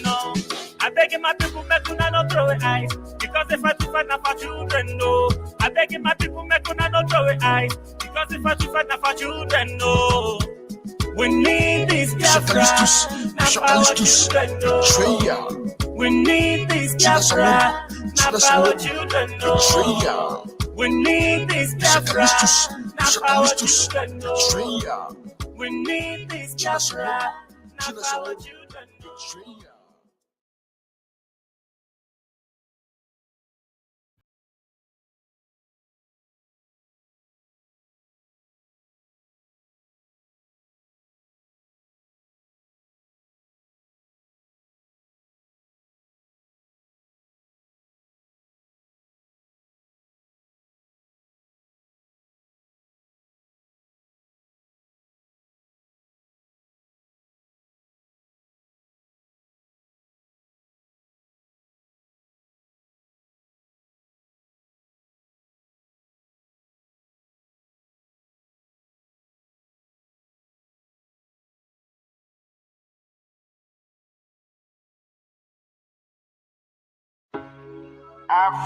No. I beg my people, make una no throw away eyes. Because if I do fight, not for children, no. I beg my people, make una no throw away eyes. Because if I do fight, not for children, no. We need this Biafra, not for our children, no. We need this Biafra, not for our children, no. We need this Biafra, not for our children, no. We need this Biafra, not for our children, no.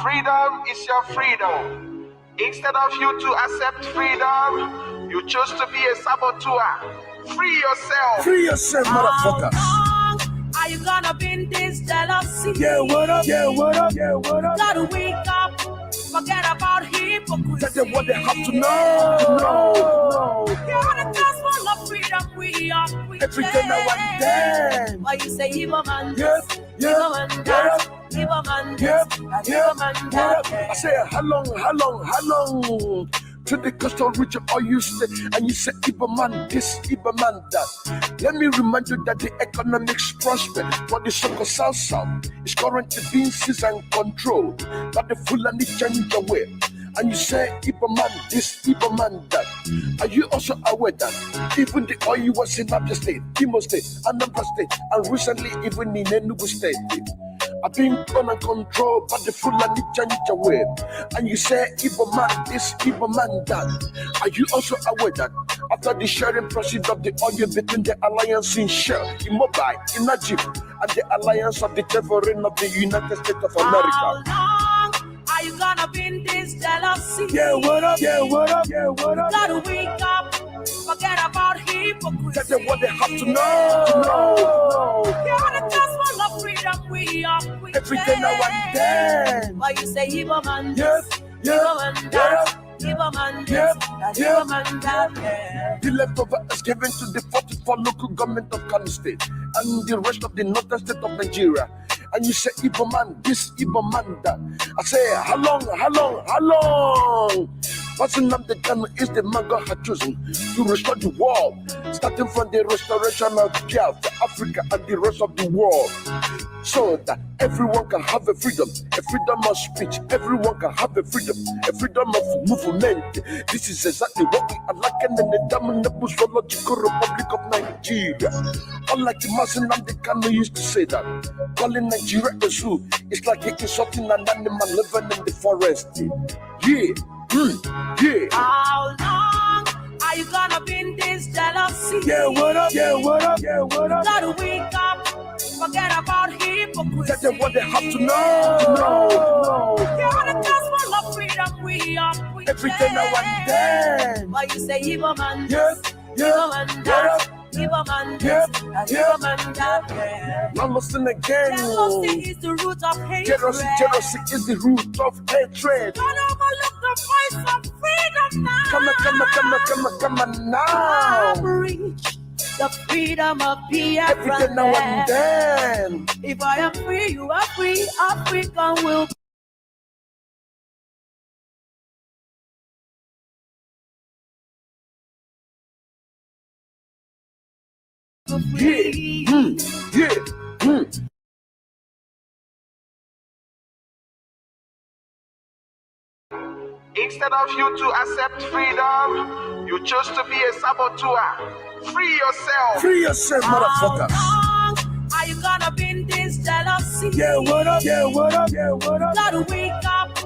Freedom is your freedom. Instead of you to accept freedom, you choose to be a saboteur. Free yourself. Free yourself, motherfucker. Are you gonna be in this jealousy? Yeah, what up? Gotta wake up, forget about hypocrisy. That's what they have to know. You're the gospel of freedom, we are free. Every day now and then. Why you say evil man? Evil man, evil man, evil man. I say how long? To the coastal region, or you say, and you say, Iberman this, Iberman that. Let me remind you that the economics prosper for the so-called South is currently being seized and controlled by the Fulani change away. And you say, Iberman this, Iberman that. Are you also aware that even the oil was in Abia State, Imo State, Anambra State, and recently even in Enugu State? Are being run and controlled by the Fulani change away. And you say, Iberman this, Iberman that. Are you also aware that after the sharing process of the oil between the alliance in Shell, in Mobile, in Najib, and the alliance of the Tevorin of the United States of America? How long are you gonna be in this jealousy? Yeah, what up? Gotta wake up, forget about hypocrisy. That's what they have to know. You're the gospel of freedom, we are free. Every day now and then. Why you say evil man? Evil man that. Evil man this, evil man that. The leftover is given to the 44 local government of Kano State and the rest of the northern state of Nigeria. And you say, Iberman this, Iberman that. I say, how long? Mazi Nnamdi Kanu is the man God had chosen to restore the world, starting from the restoration of Biafra, Africa, and the rest of the world, so that everyone can have a freedom of speech, everyone can have a freedom of movement. This is exactly what we are lacking in the damnable zoological Republic of Nigeria. Unlike Mazi Nnamdi Kanu used to say that, calling Nigeria a zoo is like insulting an animal living in the forest. Yeah. How long are you gonna be in this jealousy? Yeah, what up? Gotta wake up, forget about hypocrisy. That's what they have to know. You're the gospel of freedom, we Everything now and then. Why you say Igbo man? Yes, Igbo man that. Igbo man this. Igbo man that. Now listen again. Jealousy is the root of hatred. Jealousy is the root of hatred. Don't overlook the voice of freedom now. Come on now. Reach the freedom of Biafraland. Everything now and then. If I am free, you are free. Africa will be. Instead of you to accept freedom, you chose to be a saboteur. Free yourself. Free yourself, motherfucker. How long are you gonna be in this jealousy? Yeah, what up? Yeah, what up? Yeah, what up? Gotta wake up.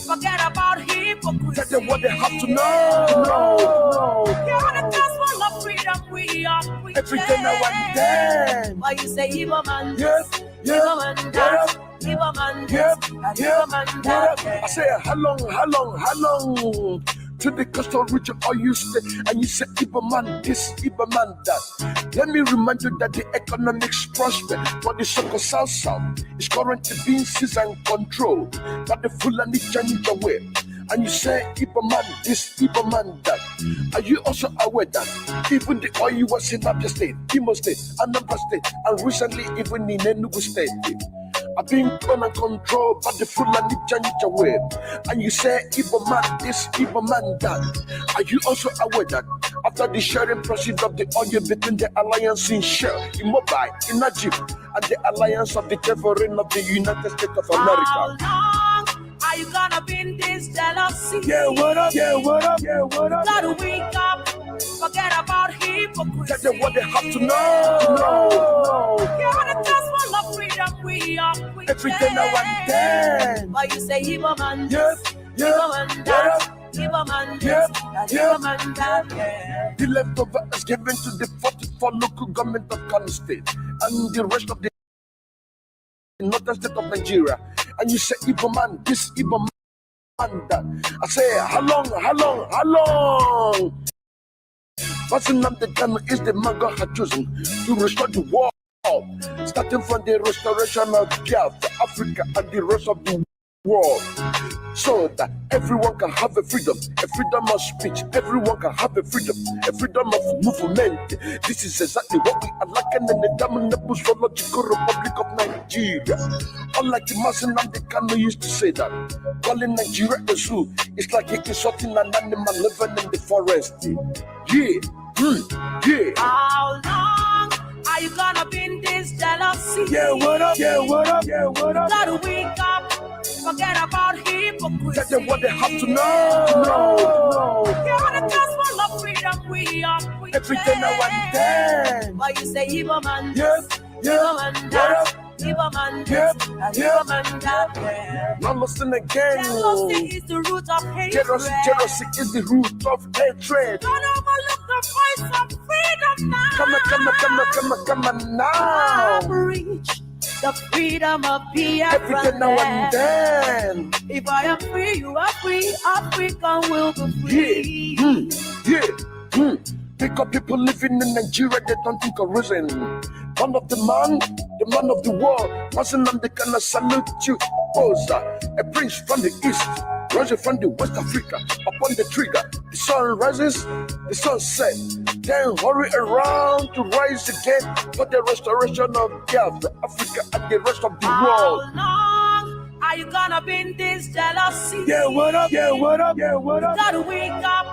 Forget about hypocrisy. That's what they have to know. No. You're the gospel of freedom. We are free. Everything now and then. Why you say Igbo man? Yes. Igbo man that. Igbo man this. Igbo man that. I say, how long? To the coastal region, all you stay, and you say, Igbo man this, Igbo man that. Let me remind you that the economics prosper, but the so-called South is currently being seized and controlled by the Fulanisation of Nigeria. And you say, Igbo man this, Igbo man that. Are you also aware that even the oil was in Abia State, Imo State, Anambra State, and recently even in Enugu State are being run and controlled by the Fulanisation of Nigeria? And you say, Igbo man this, Igbo man that. Are you also aware that after the sharing process of the oil between the alliance in Shell, in Mobile, in Najib, and the alliance of the Biafran of the United States of America? How long are you gonna be in this jealousy? Yeah, what up? Yeah, what up? Yeah, what up? Gotta wake up. Forget about hypocrisy. That's what they have to know. No. You're the gospel of freedom. We are free. Everything now and then. Why you say Igbo man? Yes. Igbo man that. Igbo man this. Igbo man that. The leftover is given to the 44 local government of Kano State and the rest of the northern state of Nigeria. And you say, Igbo man this, Igbo man that. I say, how long? Mazi Nnamdi Kanu is the man God had chosen to restore the world, starting from the restoration of Biafra, Africa, and the rest of the world, so that everyone can have a freedom of speech, everyone can have a freedom of movement. This is exactly what we are lacking in the damnable zoological Republic of Nigeria. Unlike the Mazi Nnamdi Kanu used to say that calling Nigeria a zoo is like insulting an animal living in the forest. Yeah. How long are you gonna be in this jealousy? Yeah, what up? Gotta wake up. Forget about hypocrisy. That's what they have to know. No. You're the gospel of freedom. We are free. Everything now and then. Why you say Igbo man? Yes. Igbo man that. Igbo man this. Igbo man that. Now listen again. Jealousy is the root of hatred. Jealousy is the root of hatred. Don't overlook the voice of freedom now. Come on now. Reach the freedom of Biafra. Everything now and then. If I am free, you are free. Africa will be free. Pick up people living in Nigeria, they don't think of reason. One of the man of the world, Mazi Nnamdi Kanu, salute you. Oza, a prince from the east, rising from the West Africa. Upon the trigger, the sun rises, the sun sets. Then hurry around to rise again for the restoration of Biafra, Africa, and the rest of the world. How long are you gonna be in this jealousy? Yeah, what up? Gotta wake up.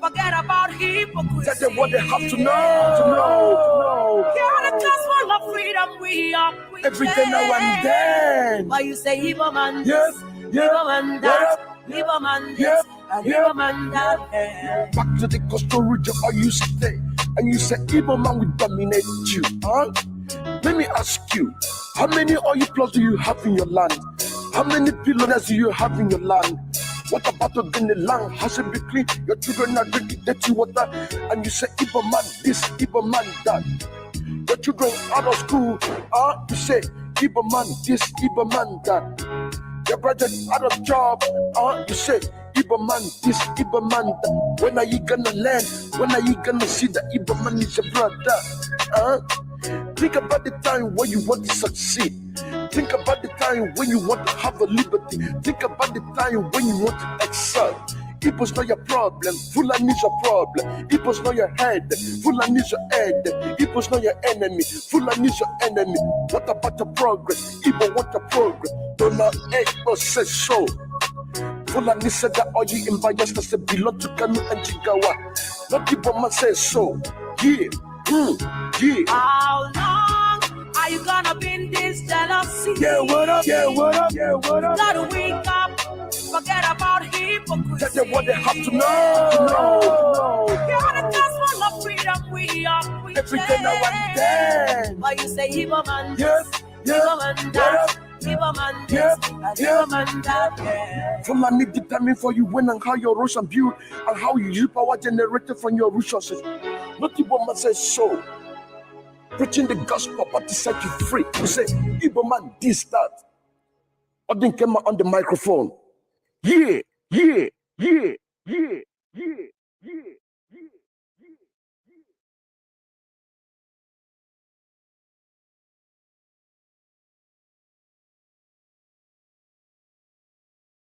Forget about hypocrisy. That's what they have to know. You're the gospel of freedom. We are free. Everything now and then. Why you say Igbo man? Yes. Igbo man that. Igbo man this. Igbo man that. Back to the coastal region, or you stay, and you say Igbo man will dominate you. Huh? Let me ask you, how many oil plots do you have in your land? How many pillars do you have in your land? What about the land? Has it been clean? Your children are drinking dirty water, and you say Igbo man this, Igbo man that. Your children out of school, you say Igbo man this, Igbo man that. Your brother out of job. You say, Igbo man this, Igbo man that. When are you gonna learn? When are you gonna see that Igbo man is your brother? Think about the time when you want to succeed. Think about the time when you want to have a liberty. Think about the time when you want to excel. Igbo's not your problem, Fulani's your problem. Igbo's not your head, Fulani's your head. Igbo's not your enemy, Fulani's your enemy. What about your progress? Igbo want your progress. Donald Ekpa says so. Fulani said that all you in Biafra said belong to Kanu and Jigawa. Not Igbo man says so. Yeah. Yeah. How long are you gonna be in this jealousy? Yeah, what up? Yeah, what up? Yeah, what up? Gotta wake up, forget about hypocrisy. That's what they have to know. You're the just one of freedom we are preaching. Every day now and then. Why you say Igbo man this, Yes, Igbo man that, Igbo man this, Igbo man that. Fulani determine for you when and how your Russian build and how you use power generated from your resources. Not Igbo man says so. Preaching the gospel, but to set you free. You say, Igbo man, this, that. Odin came on the microphone. Yeah, yeah, yeah, yeah, yeah.